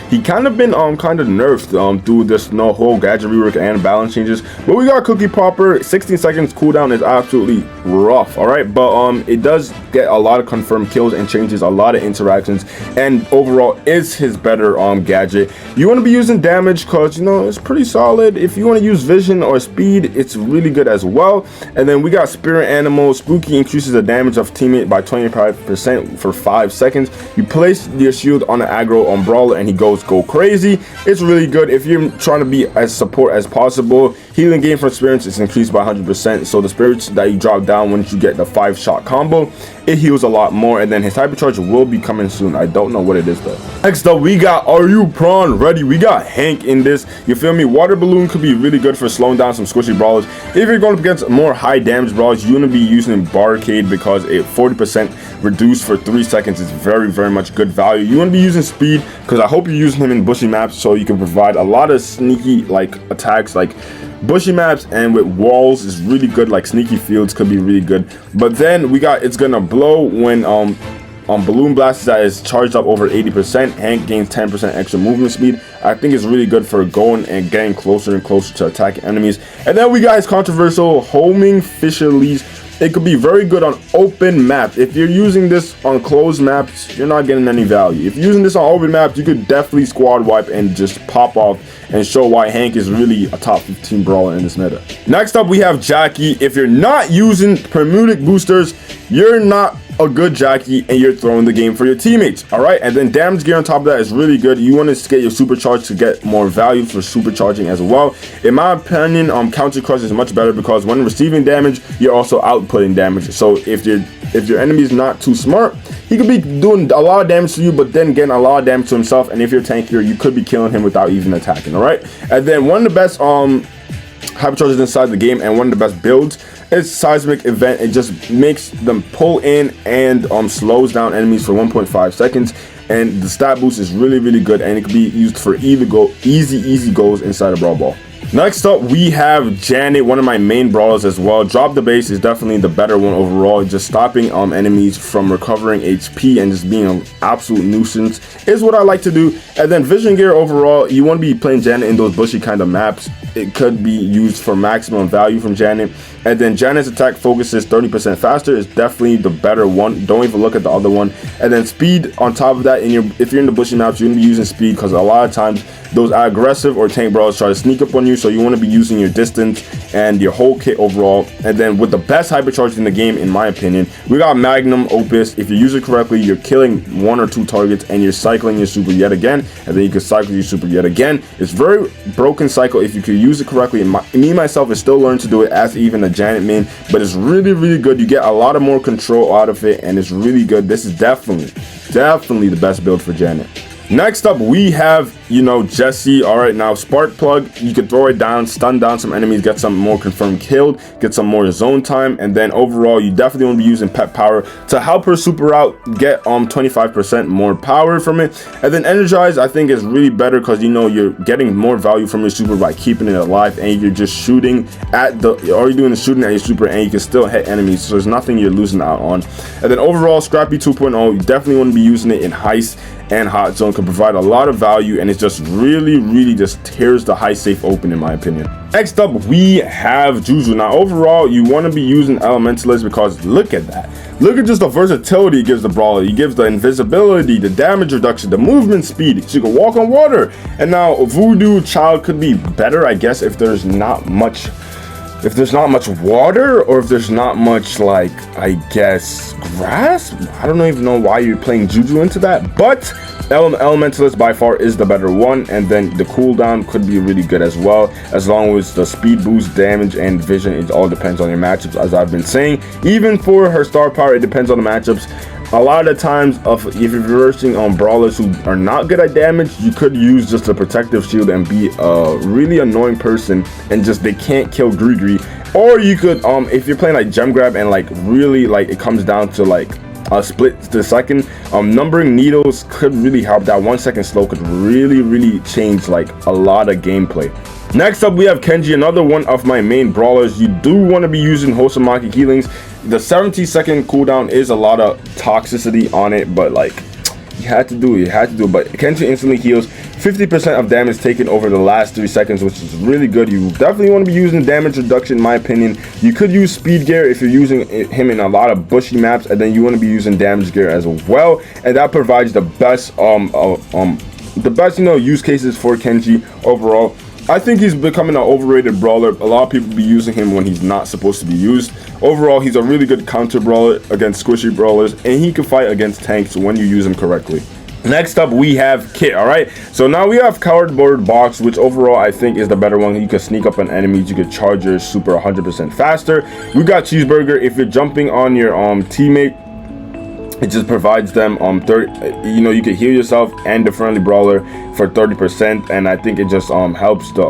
he kind of been kind of nerfed through this whole gadget rework and balance changes, but we got Cookie Popper. 16 seconds cooldown is absolutely rough. All right, but it does get a lot of confirmed kills and changes a lot of interactions, and overall is his better gadget. You want to be using damage, because you know it's pretty solid. If you want to use vision or speed, it's really good as well. And then we got Spirit Animal. Spooky increases the damage of teammate by 25% for 5 seconds. You place your shield on the aggro on Brawler and he go crazy. It's really good if you're trying to be as support as possible. Healing gain from spirits is increased by 100%. So the spirits that you drop down once you get the 5-shot combo, it heals a lot more. And then his hypercharge will be coming soon. I don't know what it is though. Next up, we got Are You Prawn Ready? We got Hank in this. You feel me? Water balloon could be really good for slowing down some squishy brawlers. If you're going up against more high damage brawlers, you're going to be using Barricade because it 40% reduced for 3 seconds is very, very much good value. You want to be using Speed because I hope you're using him in bushy maps so you can provide a lot of sneaky like attacks like bushy maps, and with walls is really good, like sneaky fields could be really good. But then we got It's Gonna Blow when balloon blast that is charged up over 80%. Hank gains 10% extra movement speed. I think it's really good for going and getting closer and closer to attacking enemies. And then we got his controversial homing Fisher-Lees. It could be very good on open maps. If you're using this on closed maps, you're not getting any value. If you're using this on open maps, you could definitely squad wipe and just pop off and show why Hank is really a top 15 brawler in this meta. Next up, we have Jackie. If you're not using Permutic boosters, you're not a good Jackie and you're throwing the game for your teammates. All right, and then damage gear on top of that is really good. You want to get your supercharge to get more value for supercharging as well. In my opinion, counter crush is much better because when receiving damage, you're also outputting damage. So if your enemy is not too smart, he could be doing a lot of damage to you, but then getting a lot of damage to himself. And if you're tankier, you could be killing him without even attacking. All right, and then one of the best hypercharges inside the game and one of the best builds is Seismic Event. It just makes them pull in and slows down enemies for 1.5 seconds. And the stat boost is really, really good, and it can be used for easy goals inside a Brawl Ball. Next up, we have Janet, one of my main brawlers as well. Drop the Base is definitely the better one overall. Just stopping enemies from recovering HP and just being an absolute nuisance is what I like to do. And then Vision Gear overall, you want to be playing Janet in those bushy kind of maps. It could be used for maximum value from Janet. And then Janet's attack focus is 30% faster. Is definitely the better one. Don't even look at the other one. And then speed on top of that, if you're in the bushy maps, you're going to be using speed because a lot of times those aggressive or tank brawlers try to sneak up on you, so you want to be using your distance and your whole kit overall. And then with the best hypercharge in the game, in my opinion, we got Magnum Opus. If you use it correctly, you're killing 1 or 2 targets and you're cycling your super yet again, and then you can cycle your super yet again. It's very broken cycle if you could use it correctly. Me myself is still learning to do it as even a Janet main, but it's really, really good. You get a lot of more control out of it, and it's really good. This is definitely the best build for Janet. Next up, we have, Jessie. All right, now Spark Plug, you can throw it down, stun down some enemies, get some more confirmed killed, get some more zone time, and then overall, you definitely want to be using Pet Power to help her super out, get 25% more power from it. And then Energize, I think, is really better because you're getting more value from your super by keeping it alive, and you're just shooting at all you're doing is shooting at your super, and you can still hit enemies, so there's nothing you're losing out on. And then overall, Scrappy 2.0, you definitely want to be using it in Heist and Hot Zone. Can provide a lot of value, and it's just really just tears the high safe open, in my opinion. Next up, we have Juju. Now overall, you want to be using Elementalist because look at that. Look at just the versatility it gives the brawler. He gives the invisibility, the damage reduction, the movement speed. She can walk on water. And now Voodoo Child could be better, I guess, if there's not much water, or if there's not much, like, I guess, grass. I don't even know why you're playing Juju into that, but Elementalist by far is the better one. And then the cooldown could be really good as well, as long as the speed boost, damage, and vision. It all depends on your matchups, as I've been saying. Even for her star power, it depends on the matchups. A lot of the times, if you're versing on brawlers who are not good at damage, you could use just a protective shield and be a really annoying person, and just they can't kill Gree. Or you could, if you're playing like Gem Grab and like really like it comes down to like a split the second, numbering needles could really help. That 1 second slow could really change like a lot of gameplay. Next up, we have Kenji, another one of my main brawlers. You do want to be using Hosamaki healings. The 70-second cooldown is a lot of toxicity on it, but like you had to do it. But Kenji instantly heals 50% of damage taken over the last 3 seconds, which is really good. You definitely want to be using damage reduction, in my opinion. You could use speed gear if you're using him in a lot of bushy maps, and then you want to be using damage gear as well, and that provides the best use cases for Kenji overall. I think he's becoming an overrated brawler. A lot of people be using him when he's not supposed to be used. Overall, he's a really good counter brawler against squishy brawlers, and he can fight against tanks when you use him correctly. Next up, we have Kit. All right, so now we have Cardboard Box, which overall I think is the better one. You can sneak up on enemies, you can charge your super 100% faster. We got Cheeseburger. If you're jumping on your teammate, it just provides them 30, you know, you can heal yourself and the friendly brawler for 30%, and I think it just helps the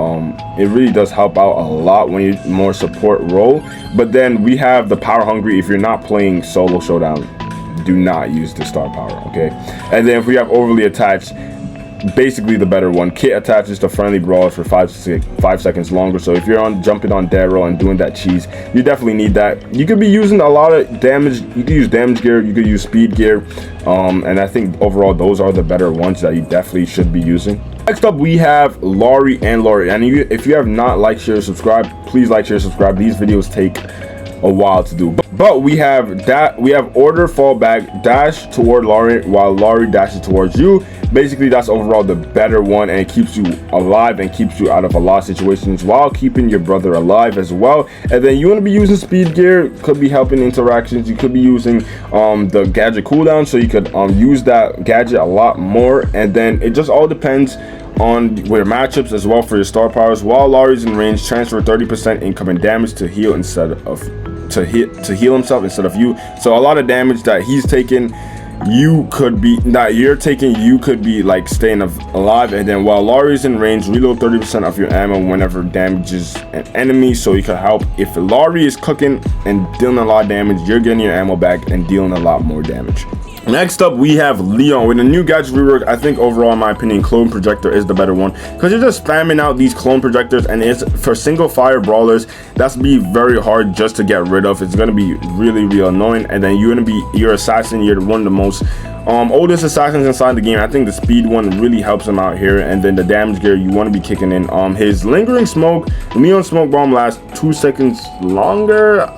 it really does help out a lot when you more support role. But then we have the Power Hungry. If you're not playing solo showdown, do not use the star power, okay? And then if we have Overly Attached, basically the better one. Kit attaches to friendly brawlers for 5 seconds longer. So if you're jumping on Daryl and doing that cheese, you definitely need that. You could be using a lot of damage. You could use damage gear, you could use speed gear, and I think overall those are the better ones that you definitely should be using. Next up, we have Laurie and Laurie. And if you have not liked, share, subscribe, please like, share, subscribe. These videos take a while to do, but we have order, fall back, dash toward Laurie while Laurie dashes towards you. Basically, that's overall the better one, and it keeps you alive and keeps you out of a lot of situations while keeping your brother alive as well. And then you want to be using speed gear, could be helping interactions. You could be using the gadget cooldown, so you could use that gadget a lot more. And then it just all depends on your matchups as well for your star powers. While Laurie's in range, transfer 30% incoming damage to heal instead of to heal himself instead of you. So a lot of damage that he's taking, you could be like staying alive. And then while Laurie's in range, reload 30% of your ammo whenever damages an enemy, so you can help. If Laurie is cooking and dealing a lot of damage, you're getting your ammo back and dealing a lot more damage. Next up, we have Leon. With the new gadget rework, I think overall, in my opinion, Clone Projector is the better one, because you're just spamming out these clone projectors, and it's for single fire brawlers. That's be very hard just to get rid of. It's gonna be really annoying. And then your assassin, you're one of the most oldest assassins inside the game. I think the speed one really helps him out here. And then the damage gear, you want to be kicking in his lingering smoke. Leon smoke bomb lasts 2 seconds longer.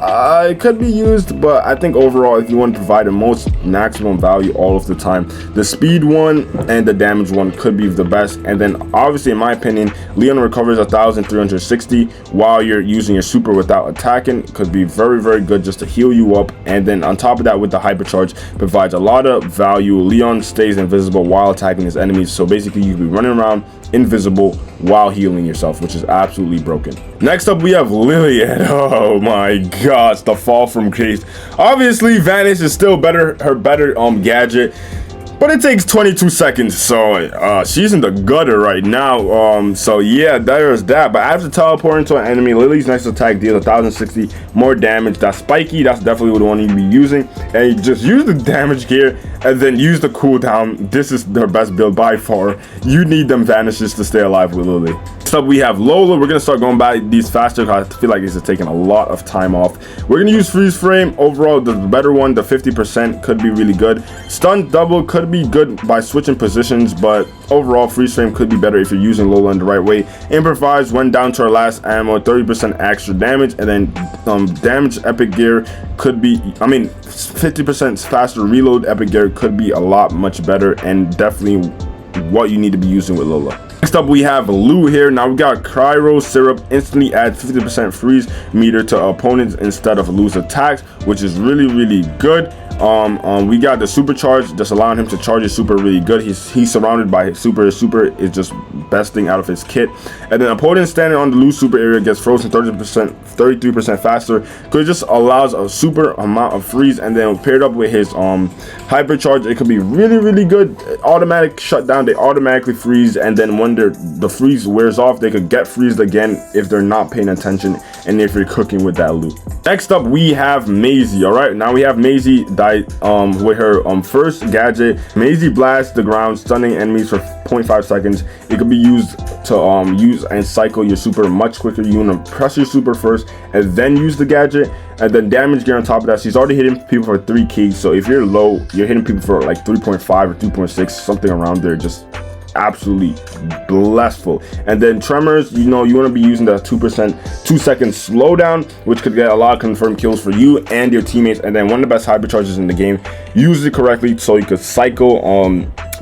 It could be used, but I think overall, if you want to provide the most maximum value all of the time, the speed one and the damage one could be the best. And then obviously, in my opinion, Leon recovers 1,360 while you're using your super without attacking. Could be very good just to heal you up. And then on top of that, with the hypercharge, provides a lot of value. Leon stays invisible while attacking his enemies, so basically you can be running around invisible while healing yourself, which is absolutely broken. Next up, we have Lillian. Oh my gosh, the fall from grace. Obviously, Vanish is still her better gadget, but it takes 22 seconds, so she's in the gutter right now. So yeah, there's that. But after teleporting to an enemy, Lily's next attack deals 1,060 more damage. That's spiky. That's definitely the one you be using. And you just use the damage gear and then use the cooldown. This is their best build by far. You need them vanishes to stay alive with Lily. Next up, we have Lola. We're gonna start going by these faster because I feel like this is taking a lot of time off. We're gonna use freeze frame. Overall, the better one, the 50% could be really good. Stun double could be good by switching positions, but overall freeze frame could be better if you're using Lola in the right way. Improvise when down to our last ammo, 30% extra damage. And then damage epic gear could be, 50% faster reload epic gear could be a lot much better, and definitely what you need to be using with Lola. Next up, we have Lou here. Now we got Cryo Syrup. Instantly adds 50% freeze meter to opponents instead of Lou's attacks, which is really good. We got the supercharge, just allowing him to charge his super really good. He's surrounded by his super. His super is just besting out of his kit. And then opponent standing on the loose super area gets frozen 33% faster, because it just allows a super amount of freeze. And then paired up with his hypercharge, it could be really good. Automatic shutdown, they automatically freeze, and then when the freeze wears off, they could get freezed again if they're not paying attention and if you're cooking with that loot. Next up, we have Maisie. All right, now we have Maisie with her first gadget. Maisie blasts the ground, stunning enemies for 0.5 seconds. It could be used to use and cycle your super much quicker. You want to press your super first and then use the gadget, and then damage gear on top of that. She's already hitting people for 3 keys, so if you're low, you're hitting people for like 3.5 or 2.6, something around there. Just absolutely blessful. And then tremors, you want to be using the 2-second slowdown, which could get a lot of confirmed kills for you and your teammates. And then one of the best hypercharges in the game. Use it correctly so you could cycle.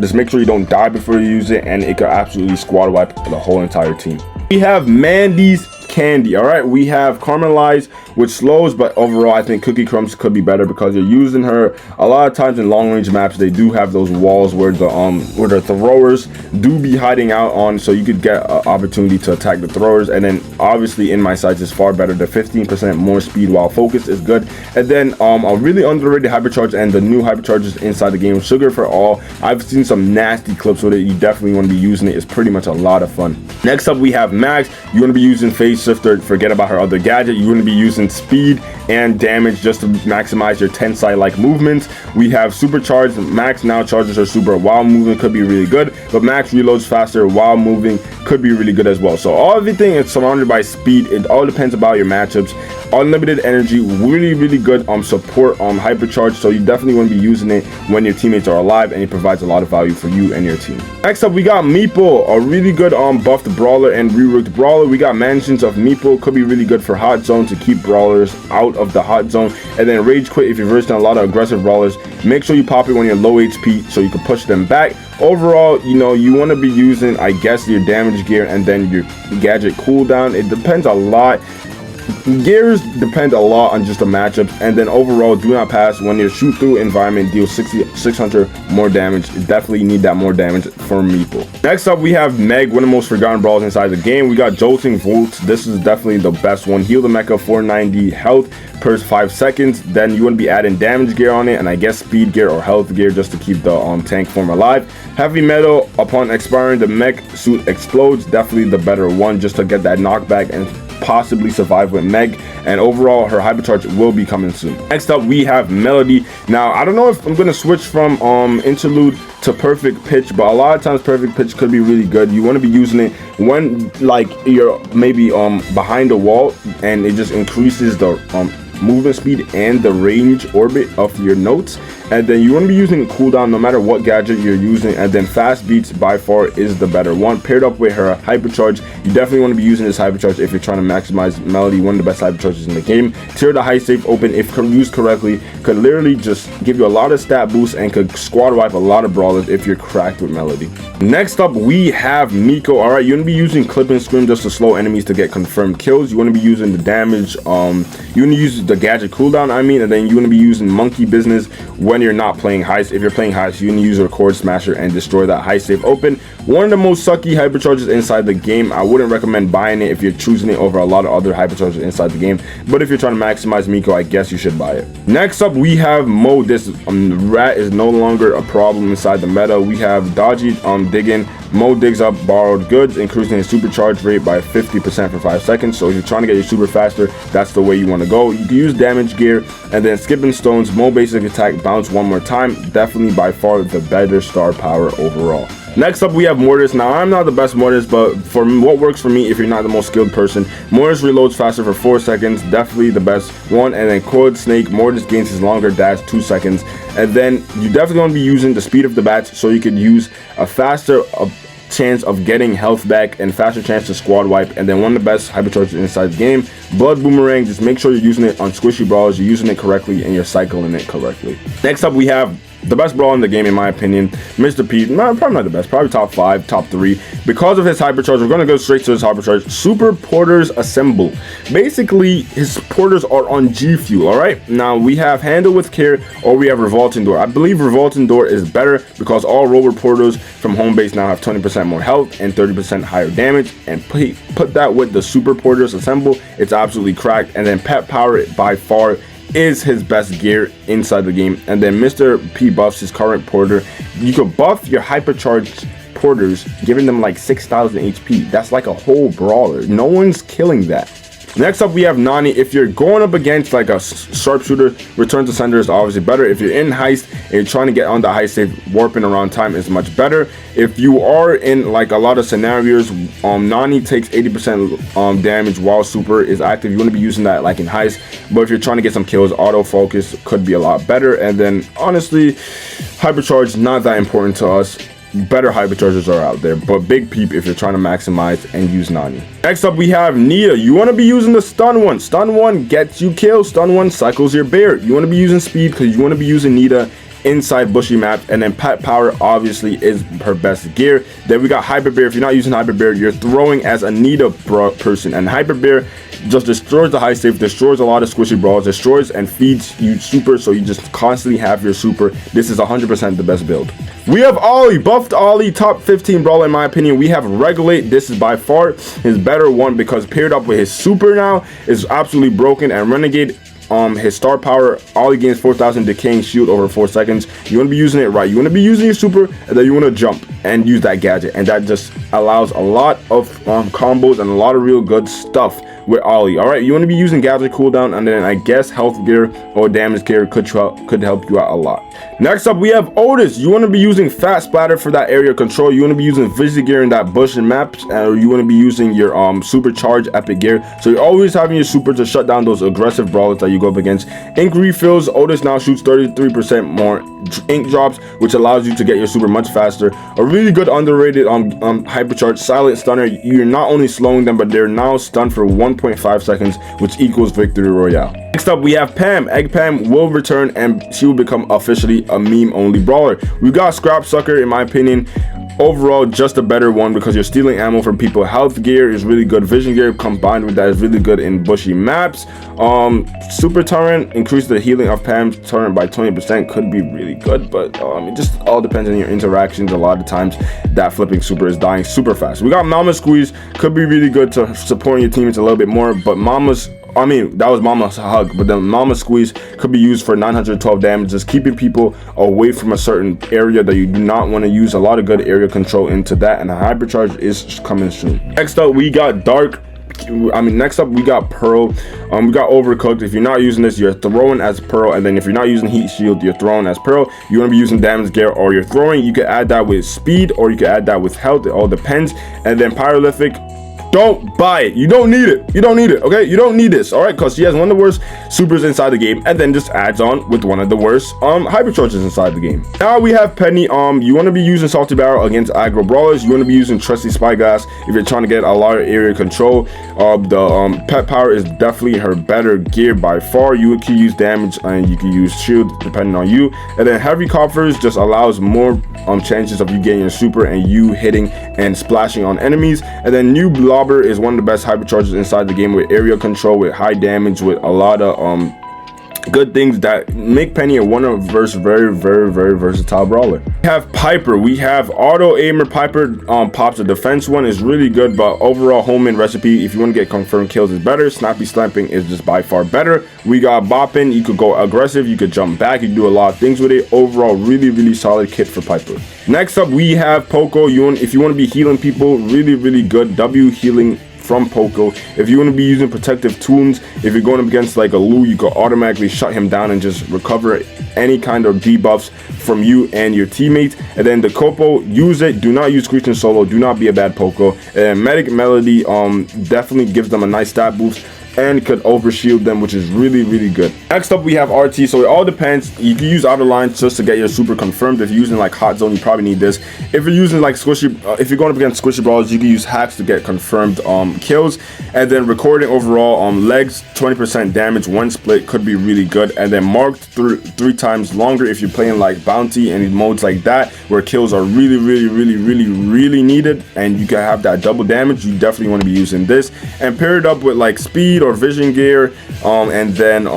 Just make sure you don't die before you use it, and it could absolutely squad wipe the whole entire team. We have Mandy's Candy. All right, we have caramelized which slows, but overall I think Cookie Crumbs could be better because you're using her a lot of times in long range maps. They do have those walls where the throwers do be hiding out on, so you could get an opportunity to attack the throwers. And then obviously in my sights is far better. The 15% more speed while focused is good. And then a really underrated hypercharge and the new hypercharges inside the game, Sugar for All. I've seen some nasty clips with it. You definitely want to be using it. It's pretty much a lot of fun. Next up we have Max. You want to be using Phase Shifter. Forget about her other gadget. You want to be using speed and damage just to maximize your tensai like movements. We have Supercharged. Max now charges her super while moving, could be really good, but Max reloads faster while moving, could be really good as well. So everything is surrounded by speed. It all depends about your matchups. Unlimited energy, really good support hypercharge, so you definitely want to be using it when your teammates are alive, and it provides a lot of value for you and your team. Next up we got Meeple, a really good buffed brawler and reworked brawler. We got Mansions of Meeple, could be really good for hot zone to keep brawlers out of the hot zone. And then Rage Quit if you're versing a lot of aggressive brawlers. Make sure you pop it when you're low HP so you can push them back. Overall, you know, you want to be using, I guess, your damage gear and then your gadget cooldown. It depends a lot. Gears depend a lot on just the matchups. And then overall, do not pass when your shoot through environment deals 600 more damage. You definitely need that more damage for Meeple. Next up we have Meg, one of the most forgotten brawlers inside the game. We got Jolting Volts. This is definitely the best one. Heal the mecha, 490 health per 5 seconds. Then you want to be adding damage gear on it, and I guess speed gear or health gear just to keep the tank form alive. Heavy metal, upon expiring the mech suit explodes. Definitely the better one just to get that knockback and possibly survive with Meg. And overall her hypercharge will be coming soon. Next up we have Melody. Now I don't know if I'm gonna switch from interlude to perfect pitch, but a lot of times perfect pitch could be really good. You want to be using it when like you're maybe behind a wall, and it just increases the movement speed and the range orbit of your notes. And then you want to be using cooldown no matter what gadget you're using. And then fast beats by far is the better one, paired up with her hypercharge. You definitely want to be using this hypercharge if you're trying to maximize Melody, one of the best hypercharges in the game. Tear the high safe open, if used correctly, could literally just give you a lot of stat boosts and could squad wipe a lot of brawlers if you're cracked with Melody. Next up we have Miko. All right, you want to be using Clip and Scream just to slow enemies to get confirmed kills. You want to be using the damage, you want to use the gadget cooldown, and then you want to be using Monkey Business when you're not playing heist. If you're playing heist, you want to use Record Smasher and destroy that high safe open. One of the most sucky hypercharges inside the game. I wouldn't recommend buying it if you're choosing it over a lot of other hypercharges inside the game, but if you're trying to maximize Miko, I guess you should buy it. Next up we have Mo. This rat is no longer a problem inside the meta. We have Dodgy Digging. Mo digs up borrowed goods, increasing his supercharge rate by 50% for 5 seconds. So if you're trying to get your super faster, that's the way you want to go. You can use damage gear and then skipping stones. Mo basic attack, bounce one more time. Definitely by far the better star power overall. Next up we have Mortis. Now I'm not the best Mortis, but for what works for me if you're not the most skilled person, Mortis reloads faster for 4 seconds, definitely the best one. And then Coiled Snake, Mortis gains his longer dash 2 seconds. And then you definitely want to be using the speed of the bats so you could use a faster chance of getting health back and faster chance to squad wipe. And then one of the best hypercharges inside the game, Blood Boomerang. Just make sure you're using it on squishy brawlers, you're using it correctly, and you're cycling it correctly. Next up we have the best brawler in the game in my opinion, Mr. P. No, probably not the best, probably top 5, top 3. Because of his hypercharge, we're going to go straight to his hypercharge. Super Porters Assemble. Basically, his porters are on G Fuel, alright? Now, we have Handle with Care, or we have Revolting Door. I believe Revolting Door is better because all rover porters from home base now have 20% more health and 30% higher damage. And put that with the Super Porters Assemble, it's absolutely cracked. And then Pet Power by far is his best gear inside the game. And then Mr. P buffs his current porter. You could buff your hypercharged porters, giving them like 6,000 HP. That's like a whole brawler. No one's killing that. Next up we have Nani. If you're going up against like a sharpshooter, Return to Sender is obviously better. If you're in heist and you're trying to get on the heist safe, warping around time is much better. If you are in like a lot of scenarios, Nani takes 80% damage while super is active. You want to be using that like in heist, but if you're trying to get some kills, autofocus could be a lot better. And then honestly, hypercharge not that important to us. Better hyperchargers are out there, but big peep if you're trying to maximize and use Nani. Next up we have Nita. You want to be using the stun one. Stun one gets you kills. Stun one cycles your bear. You want to be using speed because you want to be using Nita inside bushy maps. And then pet power obviously is her best gear. Then we got hyper bear. If you're not using hyper bear, you're throwing as a Nita person, and hyper bear just destroys the high save, destroys a lot of squishy brawls, destroys and feeds you super, so you just constantly have your super. This is 100% the best build. We have Ollie, buffed Ollie, top 15 brawler in my opinion. We have Regulate. This is by far his better one because paired up with his super now is absolutely broken. And Renegade, his star power, Ollie gains 4,000 decaying shield over 4 seconds. You want to be using it right. You want to be using your super, and then you want to jump and use that gadget, and that just allows a lot of combos and a lot of real good stuff with Ollie. All right, you want to be using gadget cooldown, and then I guess health gear or damage gear could help you out a lot. Next up, we have Otis. You want to be using fat splatter for that area control. You want to be using vision gear in that bush and maps, or you want to be using your supercharged epic gear. So you're always having your super to shut down those aggressive brawlers that you go up against. Ink refills. Otis now shoots 33% more ink drops, which allows you to get your super much faster. A really good underrated hypercharge silent stunner. You're not only slowing them, but they're now stunned for 1.5 seconds, which equals victory royale. Next up, we have Pam. Egg Pam will return, and she will become officially a meme only brawler. We got Scrap Sucker, in my opinion. Overall, just a better one because you're stealing ammo from people. Health gear is really good. Vision gear combined with that is really good in bushy maps. Super Torrent, increase the healing of Pam's Torrent by 20%, could be really good, but it just all depends on your interactions. A lot of times that flipping super is dying super fast. We got Mama Squeeze, could be really good to support your teammates a little bit more, but that was Mama's Hug, but then Mama Squeeze could be used for 912 damage, just keeping people away from a certain area that you do not want to use. A lot of good area control into that, and a hypercharge is coming soon. Next up, we got next up we got Pearl. We got Overcooked. If you're not using this, you're throwing as Pearl, and then if you're not using Heat Shield, you're throwing as Pearl. You want to be using damage gear, or you're throwing. You can add that with speed, or you can add that with health. It all depends. And then Pyrolithic, don't buy it. You don't need it. You don't need it. Okay, you don't need this. All right, because she has one of the worst supers inside the game, and then just adds on with one of the worst hypercharges inside the game. Now we have Penny. You want to be using Salty Barrel against aggro brawlers. You want to be using Trusty Spyglass if you're trying to get a lot of area control. The pet power is definitely her better gear by far. You can use damage and you can use shield depending on you. And then Heavy Coffers just allows more chances of you getting your super and you hitting and splashing on enemies. And then New Blobber is one of the best hypercharges inside the game with area control, with high damage, with a lot of good things that make Penny a one-of-verse very versatile brawler. We have Piper. We have auto aimer. Piper pops. The defense one is really good, but overall homemade recipe, if you want to get confirmed kills, is better. Snappy slapping is just by far better. We got bopping. You could go aggressive, you could jump back, you can do a lot of things with it. Overall, really solid kit for Piper. Next up, we have Poco. If you want to be healing people, really good W healing from Poco. If you want to be using protective tunes, if you're going up against like a Lou, you can automatically shut him down and just recover any kind of debuffs from you and your teammates. And then the Copo, use it. Do not use Screeching Solo. Do not be a bad Poco. And Medic Melody definitely gives them a nice stat boost and could overshield them, which is really good. Next up, we have RT. So it all depends. You can use outer lines just to get your super confirmed. If you're using like hot zone, you probably need this. If you're using like squishy, if you're going up against squishy brawlers, you can use hacks to get confirmed kills. And then recording overall legs 20% damage, one split could be really good. And then marked three times longer if you're playing like bounty and modes like that where kills are really needed, and you can have that double damage. You definitely want to be using this, and pair it up with like speed or vision gear, and then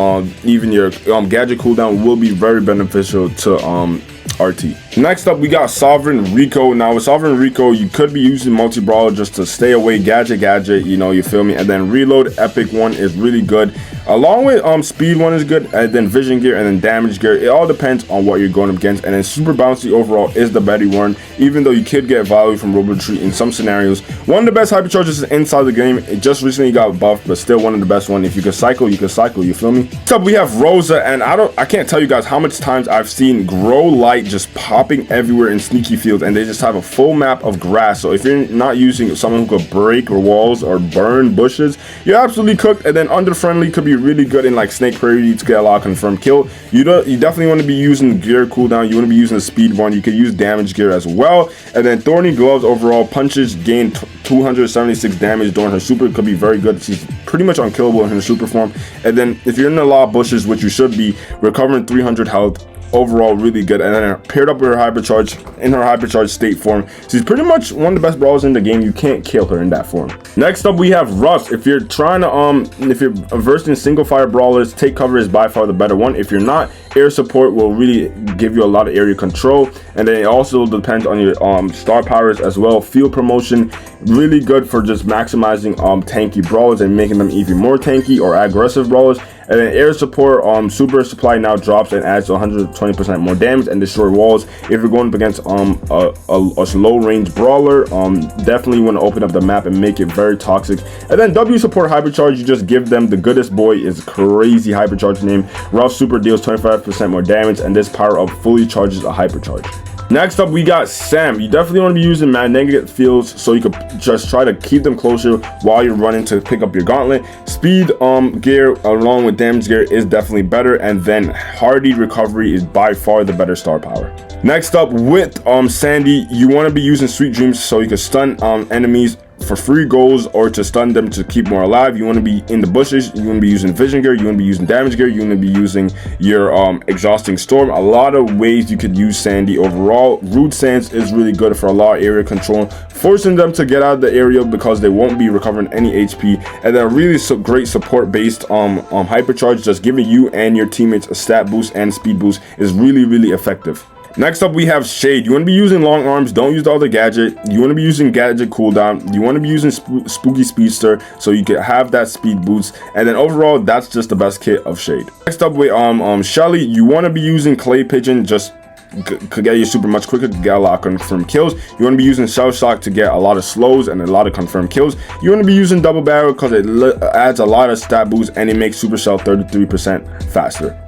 even your gadget cooldown will be very beneficial to RT. Next up, we got Sovereign Rico. Now with Sovereign Rico, you could be using multi-brawler just to stay away, gadget, you know, you feel me? And then reload epic one is really good, along with speed one is good, and then vision gear, and then damage gear. It all depends on what you're going up against. And then super bouncy overall is the better one, even though you could get value from Robo Retreat in some scenarios. One of the best hypercharges inside the game. It just recently got buffed, but still one of the best one. If you could cycle, you feel me? Next up, we have Rosa, and I can't tell you guys how much times I've seen Grow Light just popping everywhere in sneaky fields, and they just have a full map of grass. So if you're not using someone who could break walls or burn bushes, you're absolutely cooked. And then under friendly could be really good in like Snake Prairie to get a lot of confirmed kill. You definitely want to be using gear cooldown. You want to be using the speed one. You could use damage gear as well. And then Thorny Gloves overall punches gain 276 damage during her super. Could be very good. She's pretty much unkillable in her super form. And then if you're in a lot of bushes, which you should be, recovering 300 health overall really good. And then paired up with her hypercharge in her hypercharge state form, she's pretty much one of the best brawlers in the game. You can't kill her in that form. Next up we have Russ. If you're trying to if you're versed in single fire brawlers, take cover is by far the better one. If you're not, air support will really give you a lot of area control, and then it also depends on your star powers as well. Field promotion, really good for just maximizing tanky brawlers and making them even more tanky or aggressive brawlers. And then air support, super supply now drops and adds 120% more damage and destroy walls. If you're going up against a low range brawler, definitely want to open up the map and make it very toxic. And then W support hypercharge, you just give them the goodest boy is crazy hypercharge name. Rough super deals 25% more damage, and this power up fully charges a hypercharge. Next up we got Sam. You definitely want to be using magnetic fields so you could just try to keep them closer while you're running to pick up your gauntlet. Speed gear along with damage gear is definitely better, and then hardy recovery is by far the better star power. Next up with Sandy, you want to be using sweet dreams so you can stun enemies for free goals or to stun them to keep more alive. You want to be in the bushes, you want to be using vision gear, you want to be using damage gear, you want to be using your exhausting storm. A lot of ways you could use Sandy overall. Rude Sands is really good for a lot of area control, forcing them to get out of the area because they won't be recovering any HP. And then really great support based hypercharge, just giving you and your teammates a stat boost and speed boost is really effective. Next up we have Shade. You want to be using long arms, don't use the other gadget. You want to be using gadget cooldown. You want to be using spooky speedster so you can have that speed boost. And then overall that's just the best kit of Shade. Next up with Shelly, you want to be using clay pigeon, just could get you super much quicker to get a lot of confirmed kills. You want to be using shell shock to get a lot of slows and a lot of confirmed kills. You want to be using double barrel because it adds a lot of stat boost and it makes super cell 33% faster.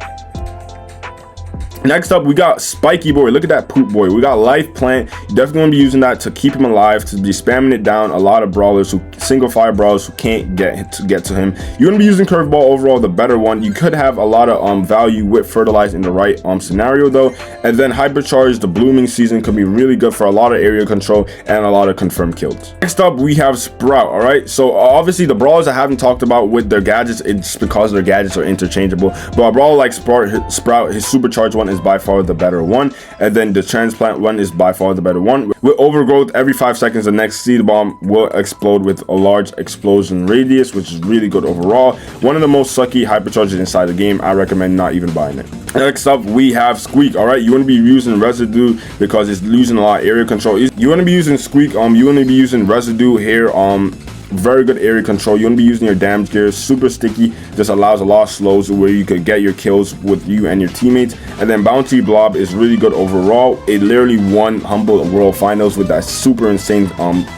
Next up, we got Spiky Boy. Look at that poop boy. We got Life Plant. You definitely want to be using that to keep him alive, to be spamming it down. A lot of brawlers, single fire brawlers who can't get to him. You want to be using Curveball overall, the better one. You could have a lot of value with Fertilize in the right scenario though. And then Hypercharge, the blooming season, could be really good for a lot of area control and a lot of confirmed kills. Next up, we have Sprout. All right, so obviously the brawlers I haven't talked about with their gadgets, it's because their gadgets are interchangeable. But a brawler like Sprout, his supercharged one is by far the better one, and then the transplant one is by far the better one. With overgrowth, every 5 seconds the next seed bomb will explode with a large explosion radius, which is really good overall. One of the most sucky hypercharges inside the game. I recommend not even buying it. Next up we have Squeak. All right, you want to be using Residue because it's losing a lot of area control. You want to be using Squeak, you want to be using Residue here, very good area control. You want to be using your damage gear, super sticky, just allows a lot of slows where you could get your kills with you and your teammates. And then Bounty Blob is really good overall. It literally won Humble World Finals with that super insane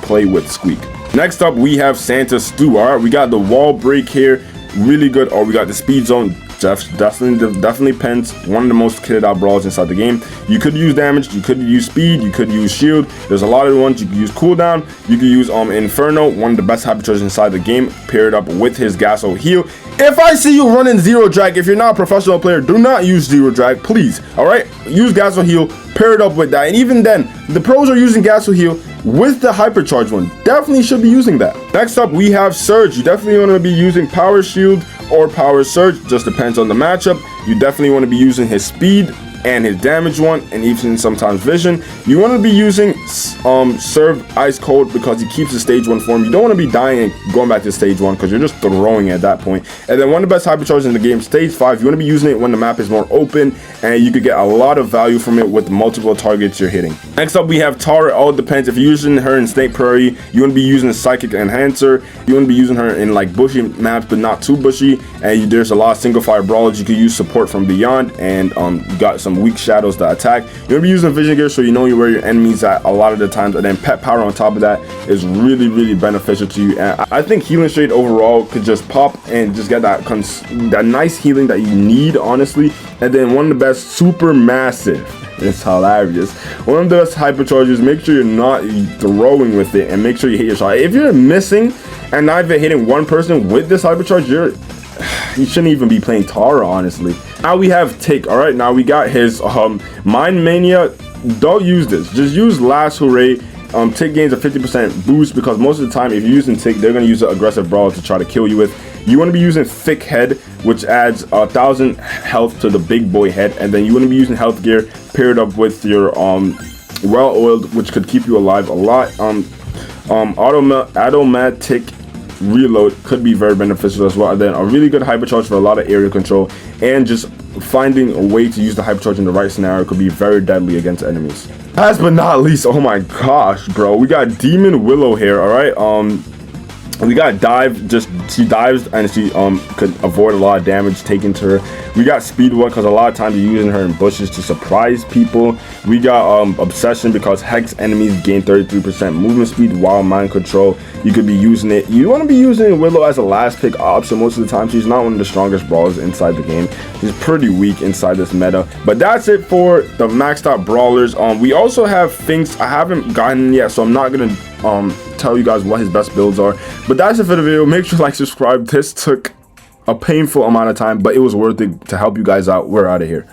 play with Squeak. Next up we have Santa Stew. All right, we got the wall break here, really good. Or we got the speed zone. Definitely Pence, one of the most kitted out brawlers inside the game. You could use damage, you could use speed, you could use shield. There's a lot of ones. You could use cooldown, you could use Inferno, one of the best hypercharges inside the game, paired up with his Gasso heal. If I see you running zero drag, if you're not a professional player, do not use zero drag, please. All right, use Gasso heal, paired up with that. And even then, the pros are using Gasso heal with the hypercharge one. Definitely should be using that. Next up we have Surge. You definitely want to be using Power Shield or Power Surge, just depends on the matchup. You definitely want to be using his speed and his damage one, and even sometimes vision. You want to be using Serve Ice Cold because he keeps the stage 1 form. You don't want to be dying and going back to stage 1 because you're just throwing at that point. And then one of the best hypercharges in the game, stage 5, you want to be using it when the map is more open and you could get a lot of value from it with multiple targets you're hitting. Next up we have Tara. It all depends. If you're using her in Snake Prairie, you want to be using Psychic Enhancer. You want to be using her in like bushy maps but not too bushy, and there's a lot of single fire brawlers. You could use support from Beyond, and you got some weak shadows to attack. You're gonna be using vision gear so you know where your enemies at a lot of the times, and then pet power on top of that is really beneficial to you. And I think Healing Shade overall could just pop and just get that nice healing that you need, honestly. And then one of the best, super massive, it's hilarious, one of the best hypercharges. Make sure you're not throwing with it and make sure you hit your shot. If you're missing and not even hitting one person with this hypercharge, you shouldn't even be playing Tara, honestly. Now we have Tick. All right, now we got his Mind Mania. Don't use this, just use Last Hooray. Tick gains a 50% boost because most of the time if you're using Tick, they're going to use an aggressive brawler to try to kill you with. You want to be using thick head, which adds 1,000 health to the big boy head, and then you want to be using health gear paired up with your well oiled, which could keep you alive a lot. Automatic reload could be very beneficial as well. And then a really good hypercharge for a lot of area control, and just finding a way to use the hypercharge in the right scenario could be very deadly against enemies. Last but not least, oh my gosh, bro, we got Demon Willow here. All right, we got dive. Just she dives and she could avoid a lot of damage taken to her. We got speed 1 because a lot of times you're using her in bushes to surprise people. We got obsession because hex enemies gain 33% movement speed while mind control. You could be using it. You want to be using Willow as a last pick option most of the time. She's not one of the strongest brawlers inside the game. She's pretty weak inside this meta. But that's it for the maxed out brawlers. We also have things I haven't gotten yet, so I'm not gonna tell you guys what his best builds are. But that's it for the video. Make sure to like, subscribe. This took a painful amount of time, but it was worth it to help you guys out. We're out of here.